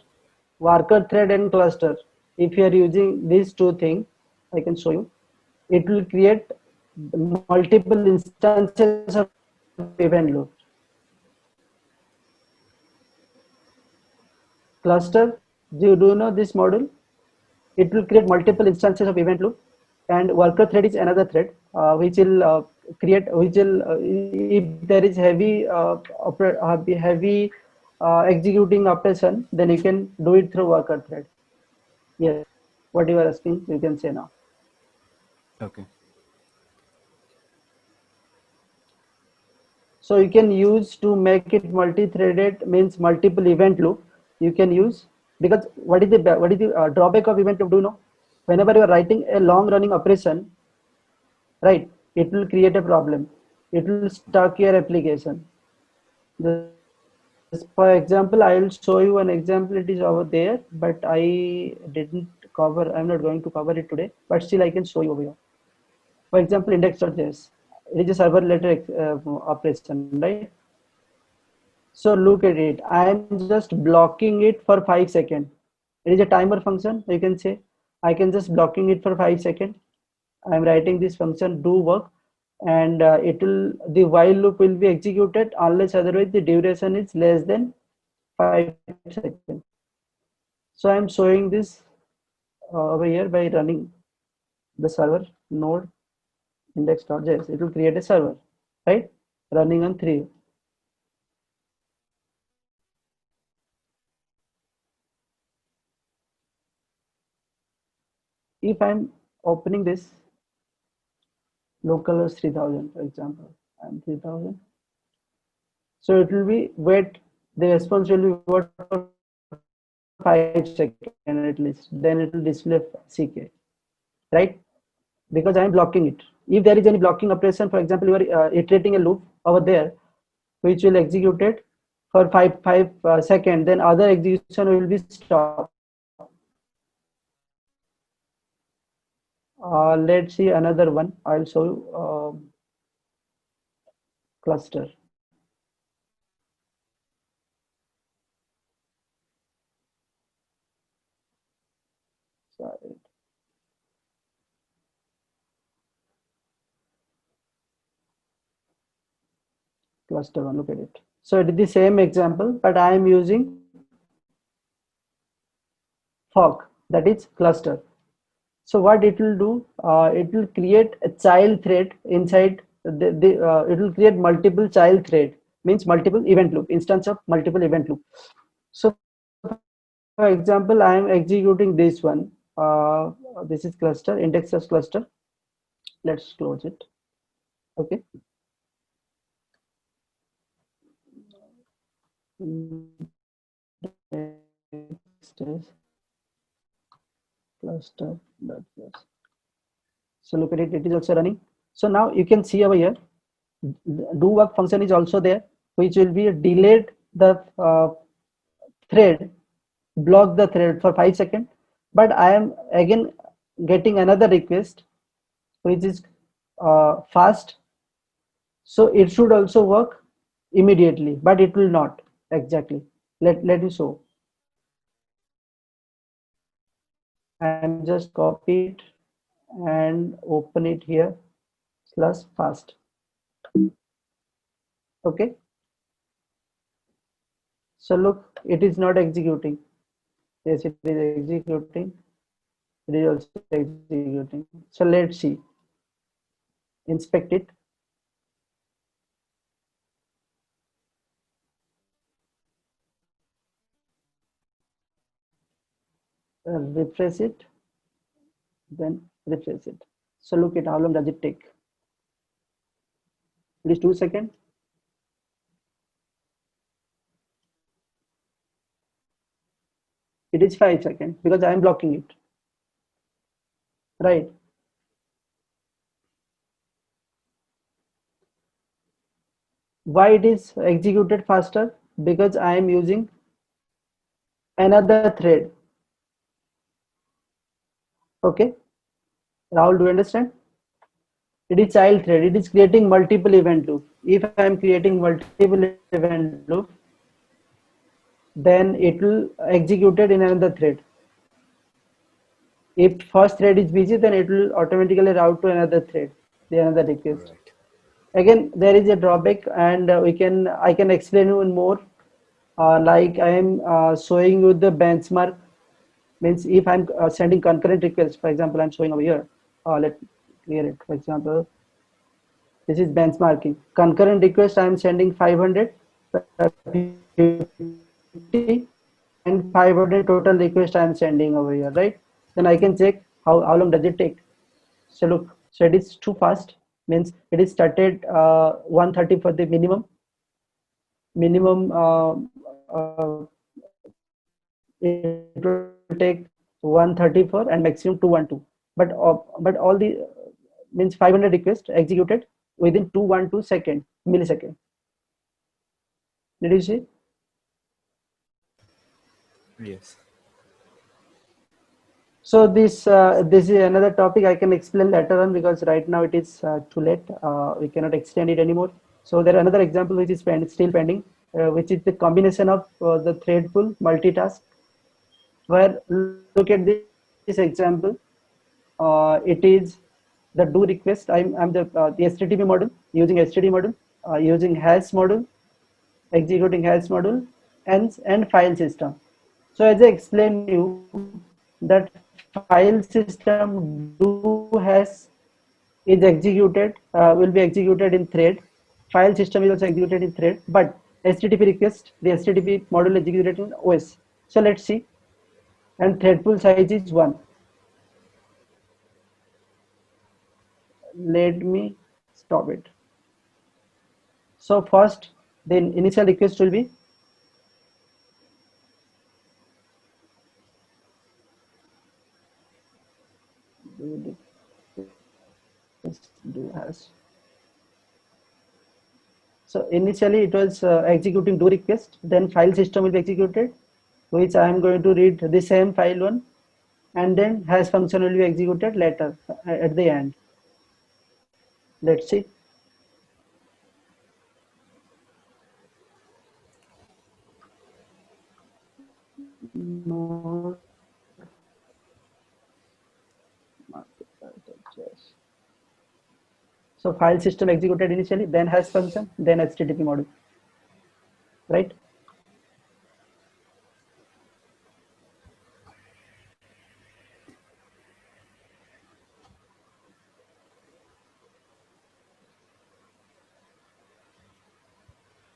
worker thread and cluster. If you are using these two things, I can show you. It will create multiple instances of event loop. Cluster, do you know this module? It will create multiple instances of event loop, and worker thread is another thread which will if there is heavy executing operation, then you can do it through worker thread. Yes, what you are asking, you can say now. Okay. So you can use to make it multi-threaded, means multiple event loop. You can use, because what is the drawback of event loop? Do you know? Whenever you are writing a long-running operation, right, it will create a problem. It will stuck your application. For example, I will show you an example. It is over there, but I didn't cover. I'm not going to cover it today, but still I can show you over here. For example, index.js. It is a server-related operation, right? So look at it. I'm just blocking it for 5 seconds. It is a timer function. You can say I can just blocking it for 5 seconds. I'm writing this function do work, and the while loop will be executed unless otherwise the duration is less than 5 seconds. So I'm showing this over here by running the server node index.js. It will create a server, right? Running on 3. If I'm opening this localhost 3000, for example, I'm 3000. So it will be wait, the response will be what for 5 seconds at least, then it will display CK, right? Because I'm blocking it. If there is any blocking operation, for example, you are iterating a loop over there, which will execute it for 5 seconds, then other execution will be stopped. Let's see another one. I'll show you cluster. Sorry. Cluster one, look at it. So it is the same example, but I am using fork, that is cluster. So what it will do, it will create a child thread inside it will create multiple child thread, means multiple event loop, instance of multiple event loop. So for example, I am executing this one. This is cluster, indexes cluster. Let's close it. Okay. Cluster. So look at it, it is also running. So now you can see over here, do work function is also there, which will be delayed the thread, block the thread for 5 seconds. But I am again getting another request, which is fast. So it should also work immediately, but it will not exactly. Let me show. I'm just copy it and open it here / fast. Okay. So look, it is not executing. Yes, it is executing. It is also executing. So let's see. Inspect it. Refresh it. Then refresh it. So look at how long does it take. It is 2 seconds. It is 5 seconds because I am blocking it. Right. Why it is executed faster? Because I am using another thread. Okay. Rahul, do you understand? It is child thread. It is creating multiple event loop. If I am creating multiple event loop, then it will execute it in another thread. If first thread is busy, then it will automatically route to another thread, the another request. Right. Again, there is a drawback, and I can explain you in more. Like I am showing you the benchmark, means if I'm sending concurrent requests, for example, I'm showing over here. Let me clear it. For example, this is benchmarking. Concurrent request, I'm sending 500, and 500 total request I am sending over here, right? Then I can check how long does it take. So look, so it is too fast, means it is started 130 for the minimum it will take 134 and maximum 212, but all the means 500 requests executed within 212 millisecond. Did you see? Yes. So this is another topic I can explain later on, because right now it is too late. We cannot extend it anymore. So there are another example which is still pending, which is the combination of the thread pool multitask. Where look at this example, it is the do request. I'm the HTTP module, using HTTP module, using hash module, executing hash module, and file system. So as I explained you that file system do hash is executed, will be executed in thread. File system is also executed in thread, but HTTP request, the HTTP module executed in OS. So let's see, and thread pool size is 1. Let me stop it. So first, the initial request will be do hash. So initially it was executing do request, then file system will be executed, which I am going to read the same file one, and then hash function will be executed later at the end. Let's see. No. So file system executed initially, then hash function, then HTTP module, right?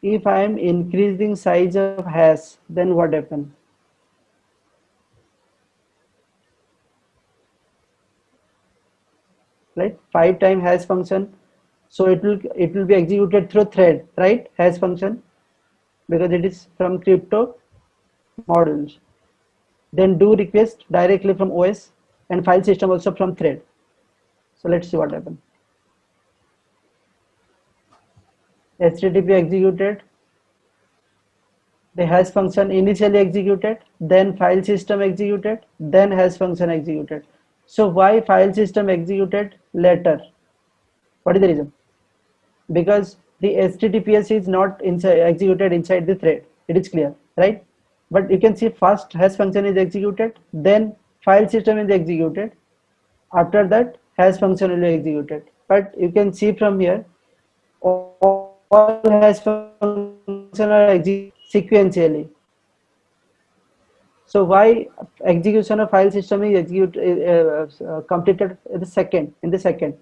If I am increasing size of hash, then what happens? Right, 5 times hash function, so it will be executed through thread, right? Hash function, because it is from crypto modules. Then do request directly from OS, and file system also from thread. So let's see what happens. HTTP executed, the hash function initially executed, then file system executed, then hash function executed. So why file system executed later? What is the reason? Because the HTTPS is not executed inside the thread. It is clear, right? But you can see first hash function is executed, then file system is executed. After that, hash function will be executed. But you can see from here, all hash functions are executed sequentially. So why execution of file system is completed in the second?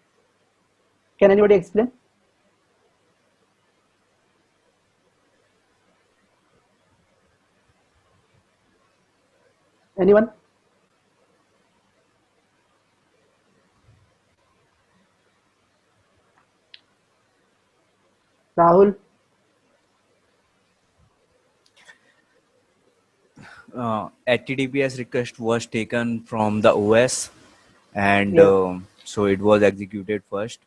Can anybody explain? Anyone? Rahul? HTTPS request was taken from the OS, and Yeah. so it was executed first,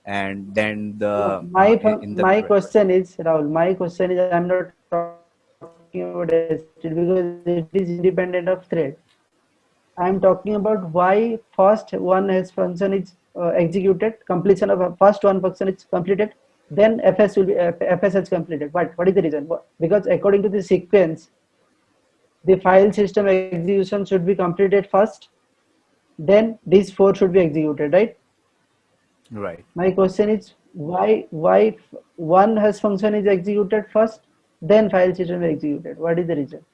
and then No, the in the my question is, Rahul, my question is, I'm not talking about HTTP because it is independent of thread. I'm talking about why first one hash function is executed, completion of first one function is completed, then FS will be FS has completed. What is the reason? Because according to the sequence, the file system execution should be completed first, then these 4 should be executed, right? right. My question is, why one hash function is executed first, then file system is executed? What is the reason?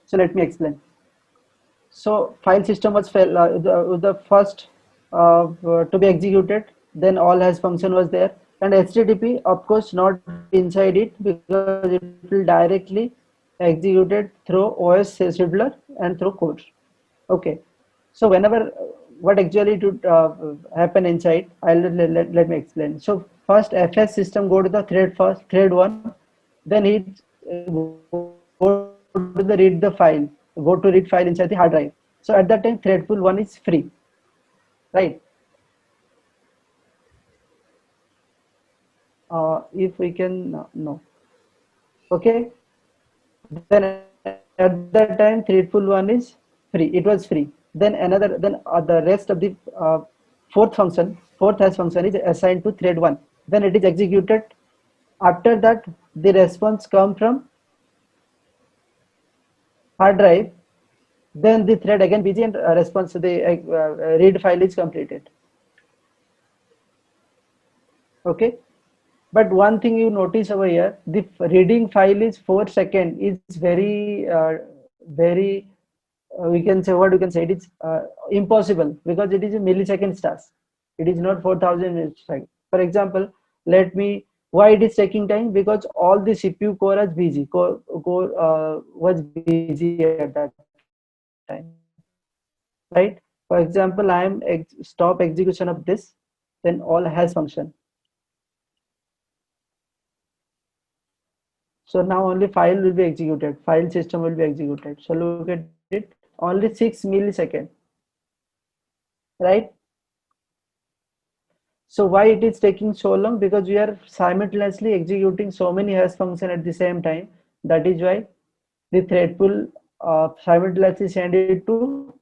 So let me explain. So file system was the first to be executed, then all hash function was there, And HTTP, of course, not inside it because it will directly execute it through OS scheduler and through code. Okay. So whenever what actually to happen inside, let me explain. So first FS system go to the thread first, thread one, then it go to the read the file, go to read file inside the hard drive. So at that time, thread pool one is free, right? If we can no, okay. Then at that time, thread pool one is free. It was free. Then another, then the rest of the fourth hash function is assigned to thread one. Then it is executed. After that, the response come from hard drive. Then the thread again busy and response to the read file is completed. Okay. But one thing you notice over here, the reading file is 4 seconds is very we can say what we can say it is impossible because it is a millisecond task. It is not 4000 milliseconds. For example, let me why it is taking time because all the CPU core is busy. Was busy at that time, right? For example, I am stop execution of this, then all has function. So now only file will be executed, file system will be executed. So look at it, only 6 milliseconds, right? So why it is taking so long? Because we are simultaneously executing so many hash function at the same time. That is why the thread pool simultaneously send it to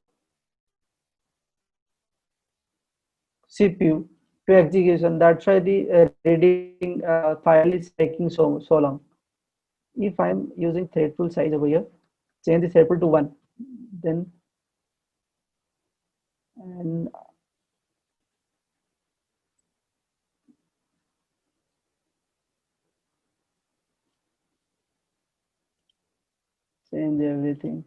CPU to execution. That's why the reading file is taking so long. If I'm using thread pool size over here, change the thread pool to 1, then and change everything.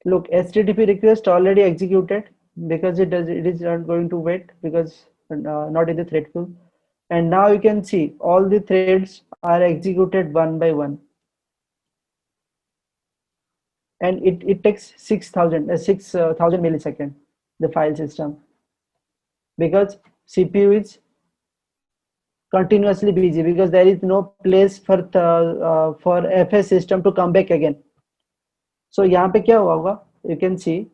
Look, HTTP request already executed because it is not going to wait because not in the thread pool. And now you can see all the threads are executed one by one. And it takes 6,000 milliseconds, the file system, because CPU is continuously busy because there is no place for FS system to come back again. So यहाँ पे क्या हुआ होगा? You can see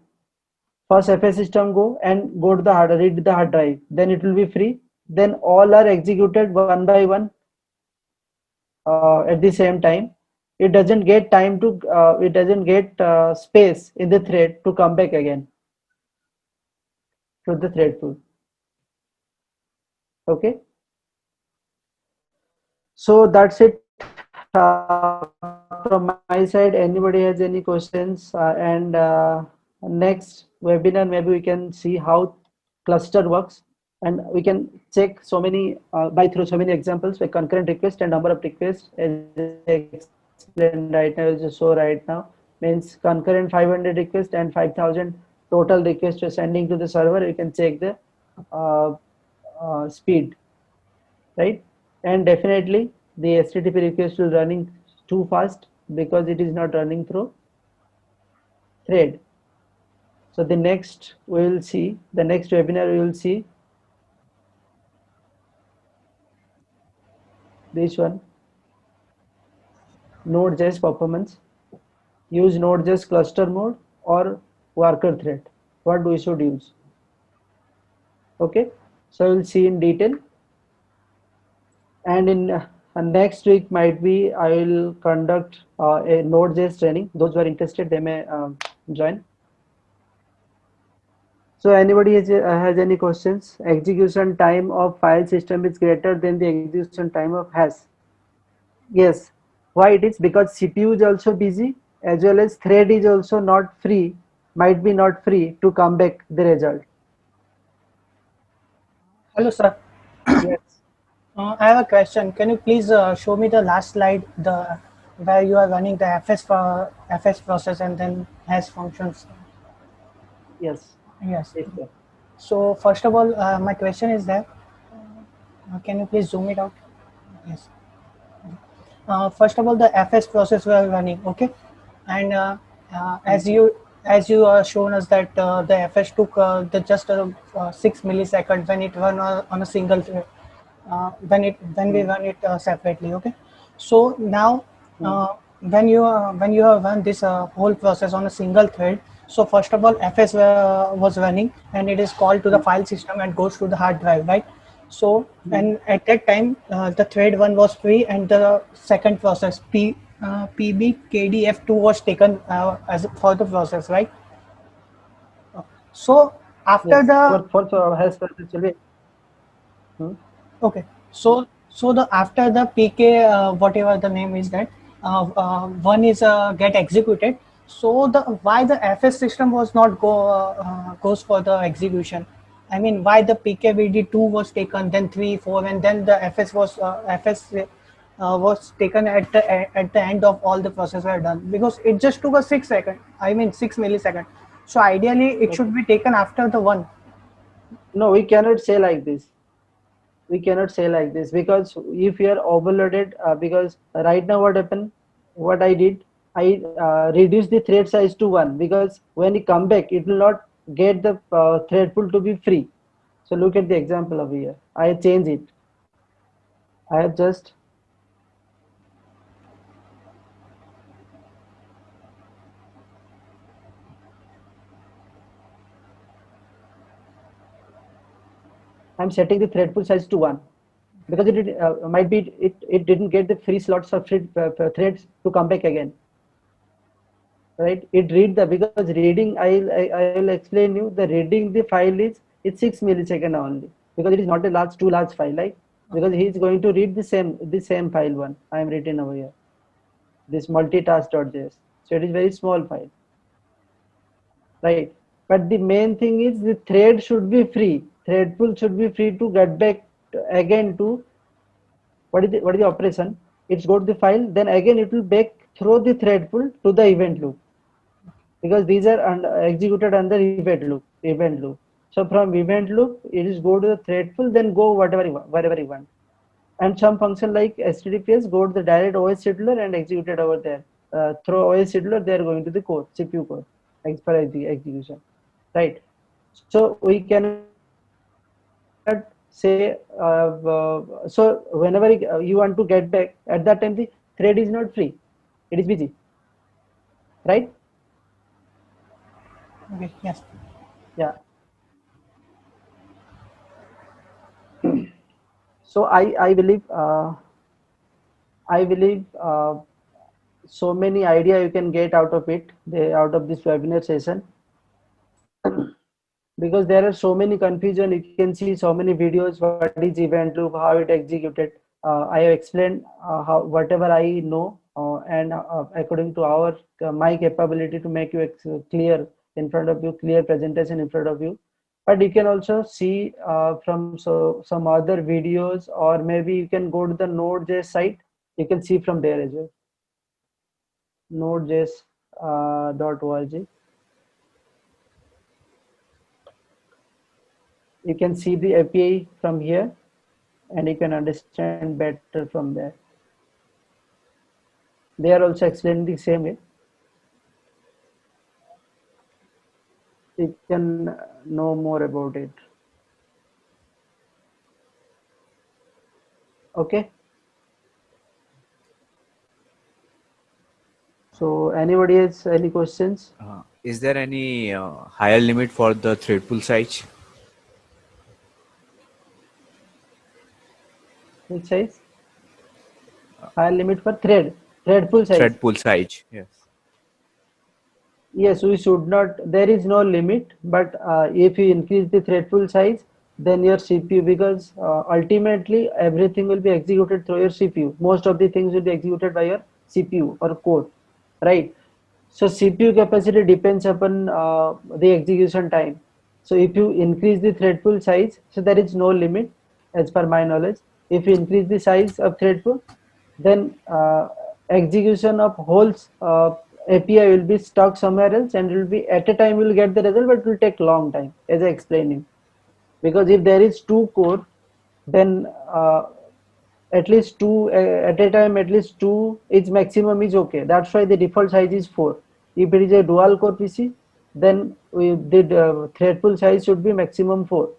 first FS system go and go to the read the hard drive, then it will be free, then all are executed one by one at the same time. It doesn't get time to it doesn't get space in the thread to come back again to the thread pool. Okay, so that's it from my side. Anybody has any questions? And next webinar maybe we can see how cluster works, and we can check so many by through so many examples like concurrent request and number of requests, as I explained right now, as you saw right now, means concurrent 500 requests and 5000 total requests are sending to the server. You can check the speed, right? And definitely the HTTP request will running too fast because it is not running through thread. So the next we will see, the next webinar we will see this one, Node.js performance. Use Node.js cluster mode or worker thread. What we should use? Okay, so we'll see in detail. And in next week might be I will conduct a Node.js training. Those who are interested, they may join. So anybody has any questions? Execution time of file system is greater than the execution time of hash. Yes. Why it is? Because CPU is also busy as well as thread is also not free, might be not free to come back the result. Hello, sir. Yes. I have a question. Can you please show me the last slide, the where you are running the FS process and then has functions? Yes. Yes. Yes, sir. So first of all, my question is that can you please zoom it out? Yes. First of all, the FS process we are running, okay, and as you shown us that the FS took the just 6 milliseconds when it run on a single thread, when we run it separately, okay. So now when you have run this whole process on a single thread, so first of all FS was running and it is called to the file system and goes to the hard drive, right? So and at that time the thread 1 was free and the second process PBKDF2 was taken as for the process, right? So after Yes. the For has process will be. Hmm? Okay, so the after the PK whatever the name is that one is get executed. So the why the FS system was not goes for the execution? I mean, why the PKVD2 was taken, then 3, 4, and then the FS was taken at the end of all the process were done, because it just took a 6 second. I mean 6 millisecond. So ideally, it should be taken after the one. No, we cannot say like this. We cannot say like this because if you are overloaded, because right now what I did, I reduced the thread size to 1 because when you come back, it will not get the thread pool to be free. So look at the example over here. I change it. I have just I'm setting the thread pool size to 1 because might be it didn't get the free slots of threads to come back again. Right, it read the, because reading I will explain you the reading the file is it's 6 millisecond only because it is not a large too large file, right? Because he is going to read the same file one I am written over here, this multitask.js. So it is very small file, right? But the main thing is the thread should be free, thread pool should be free to get back again to what is the operation. It's go to the file, then again it will back through the thread pool to the event loop, because these are executed under event loop. So from event loop it is go to the thread pool, then go wherever you want. And some function like HTTPS go to the direct OS scheduler and execute it over there. Through OS scheduler they are going to the core CPU core for the execution, right? So we cannot say so whenever you want to get back, at that time the thread is not free, it is busy, right? Okay, yes. Yeah. So I believe so many idea you can get out of it, out of this webinar session, because there are so many confusion. You can see so many videos. What is event loop? How it executed? I have explained how whatever I know, and according to our my capability to make you clear in front of you, clear presentation in front of you. But you can also see from some other videos, or maybe you can go to the Node.js site. You can see from there as well. Node.js.org. You can see the API from here, and you can understand better from there. They are also explaining the same way. You can know more about it. Okay. So anybody has any questions? Is there any higher limit for the thread pool size? Which size? Higher limit for thread pool size. Thread pool size, yes. Yes, we should not. There is no limit, but if you increase the thread pool size, then your CPU, because ultimately everything will be executed through your CPU. Most of the things will be executed by your CPU or core, right? So CPU capacity depends upon the execution time. So if you increase the thread pool size, so there is no limit as per my knowledge. If you increase the size of thread pool, then execution of whole API will be stuck somewhere else, and it will be at a time you will get the result, but it will take long time, as I explained you. Because if there is two core, then at least two at a time, at least two is maximum is okay. That's why the default size is 4. If it is a dual core PC, then the thread pool size should be maximum 4,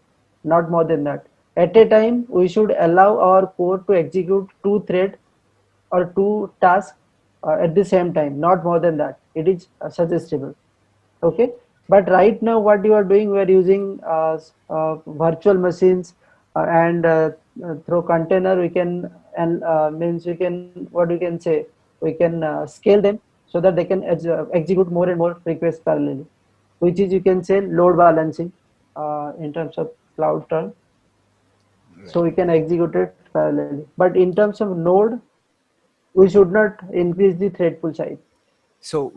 not more than that. At a time, we should allow our core to execute 2 thread or 2 tasks at the same time, not more than that. It is suggestible. Okay, but right now what you are doing, we are using virtual machines, and through container we can, and means we can, what we can say, we can scale them so that they can execute more and more requests parallelly, which is, you can say, load balancing in terms of cloud term. So we can execute it parallelly, but in terms of node, we should not increase the thread pool size. So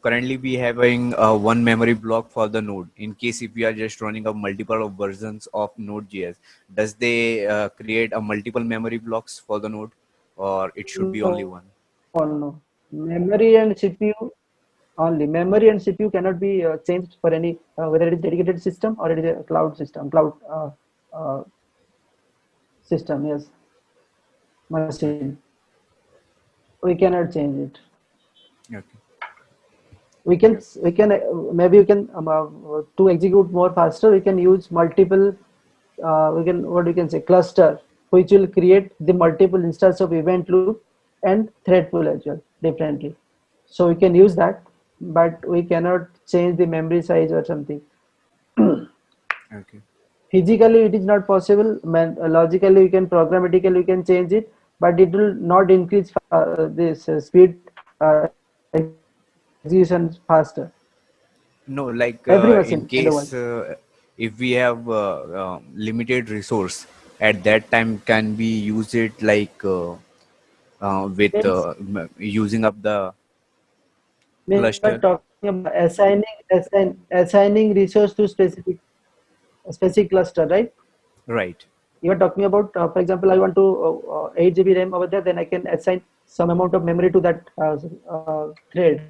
currently we having one memory block for the node. In case if we are just running a multiple of versions of Node.js, does they create a multiple memory blocks for the node, or it should be only one? No. Memory and CPU only. Memory and CPU cannot be changed for any, whether it is dedicated system or it is a cloud system, uh, system, yes, machine. We cannot change it. Okay. We can, maybe you can, to execute more faster, we can use multiple, we can, what we can say, cluster, which will create the multiple instance of event loop and thread pool as well, differently. So we can use that, but we cannot change the memory size or something. Okay. Physically it is not possible. Logically we can, programmatically we can change it, but it will not increase this speed, execution faster. No, like Every in machine in the world. case if we have limited resource at that time, can we use it like with Means, using up the we are cluster? talking about assigning resource to specific cluster, right? Right. You are talking about, for example, I want to 8 GB RAM over there, then I can assign some amount of memory to that thread,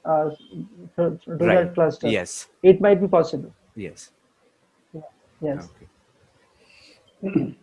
to Right. that cluster. Yes. It might be possible. Yes. Yes. Okay.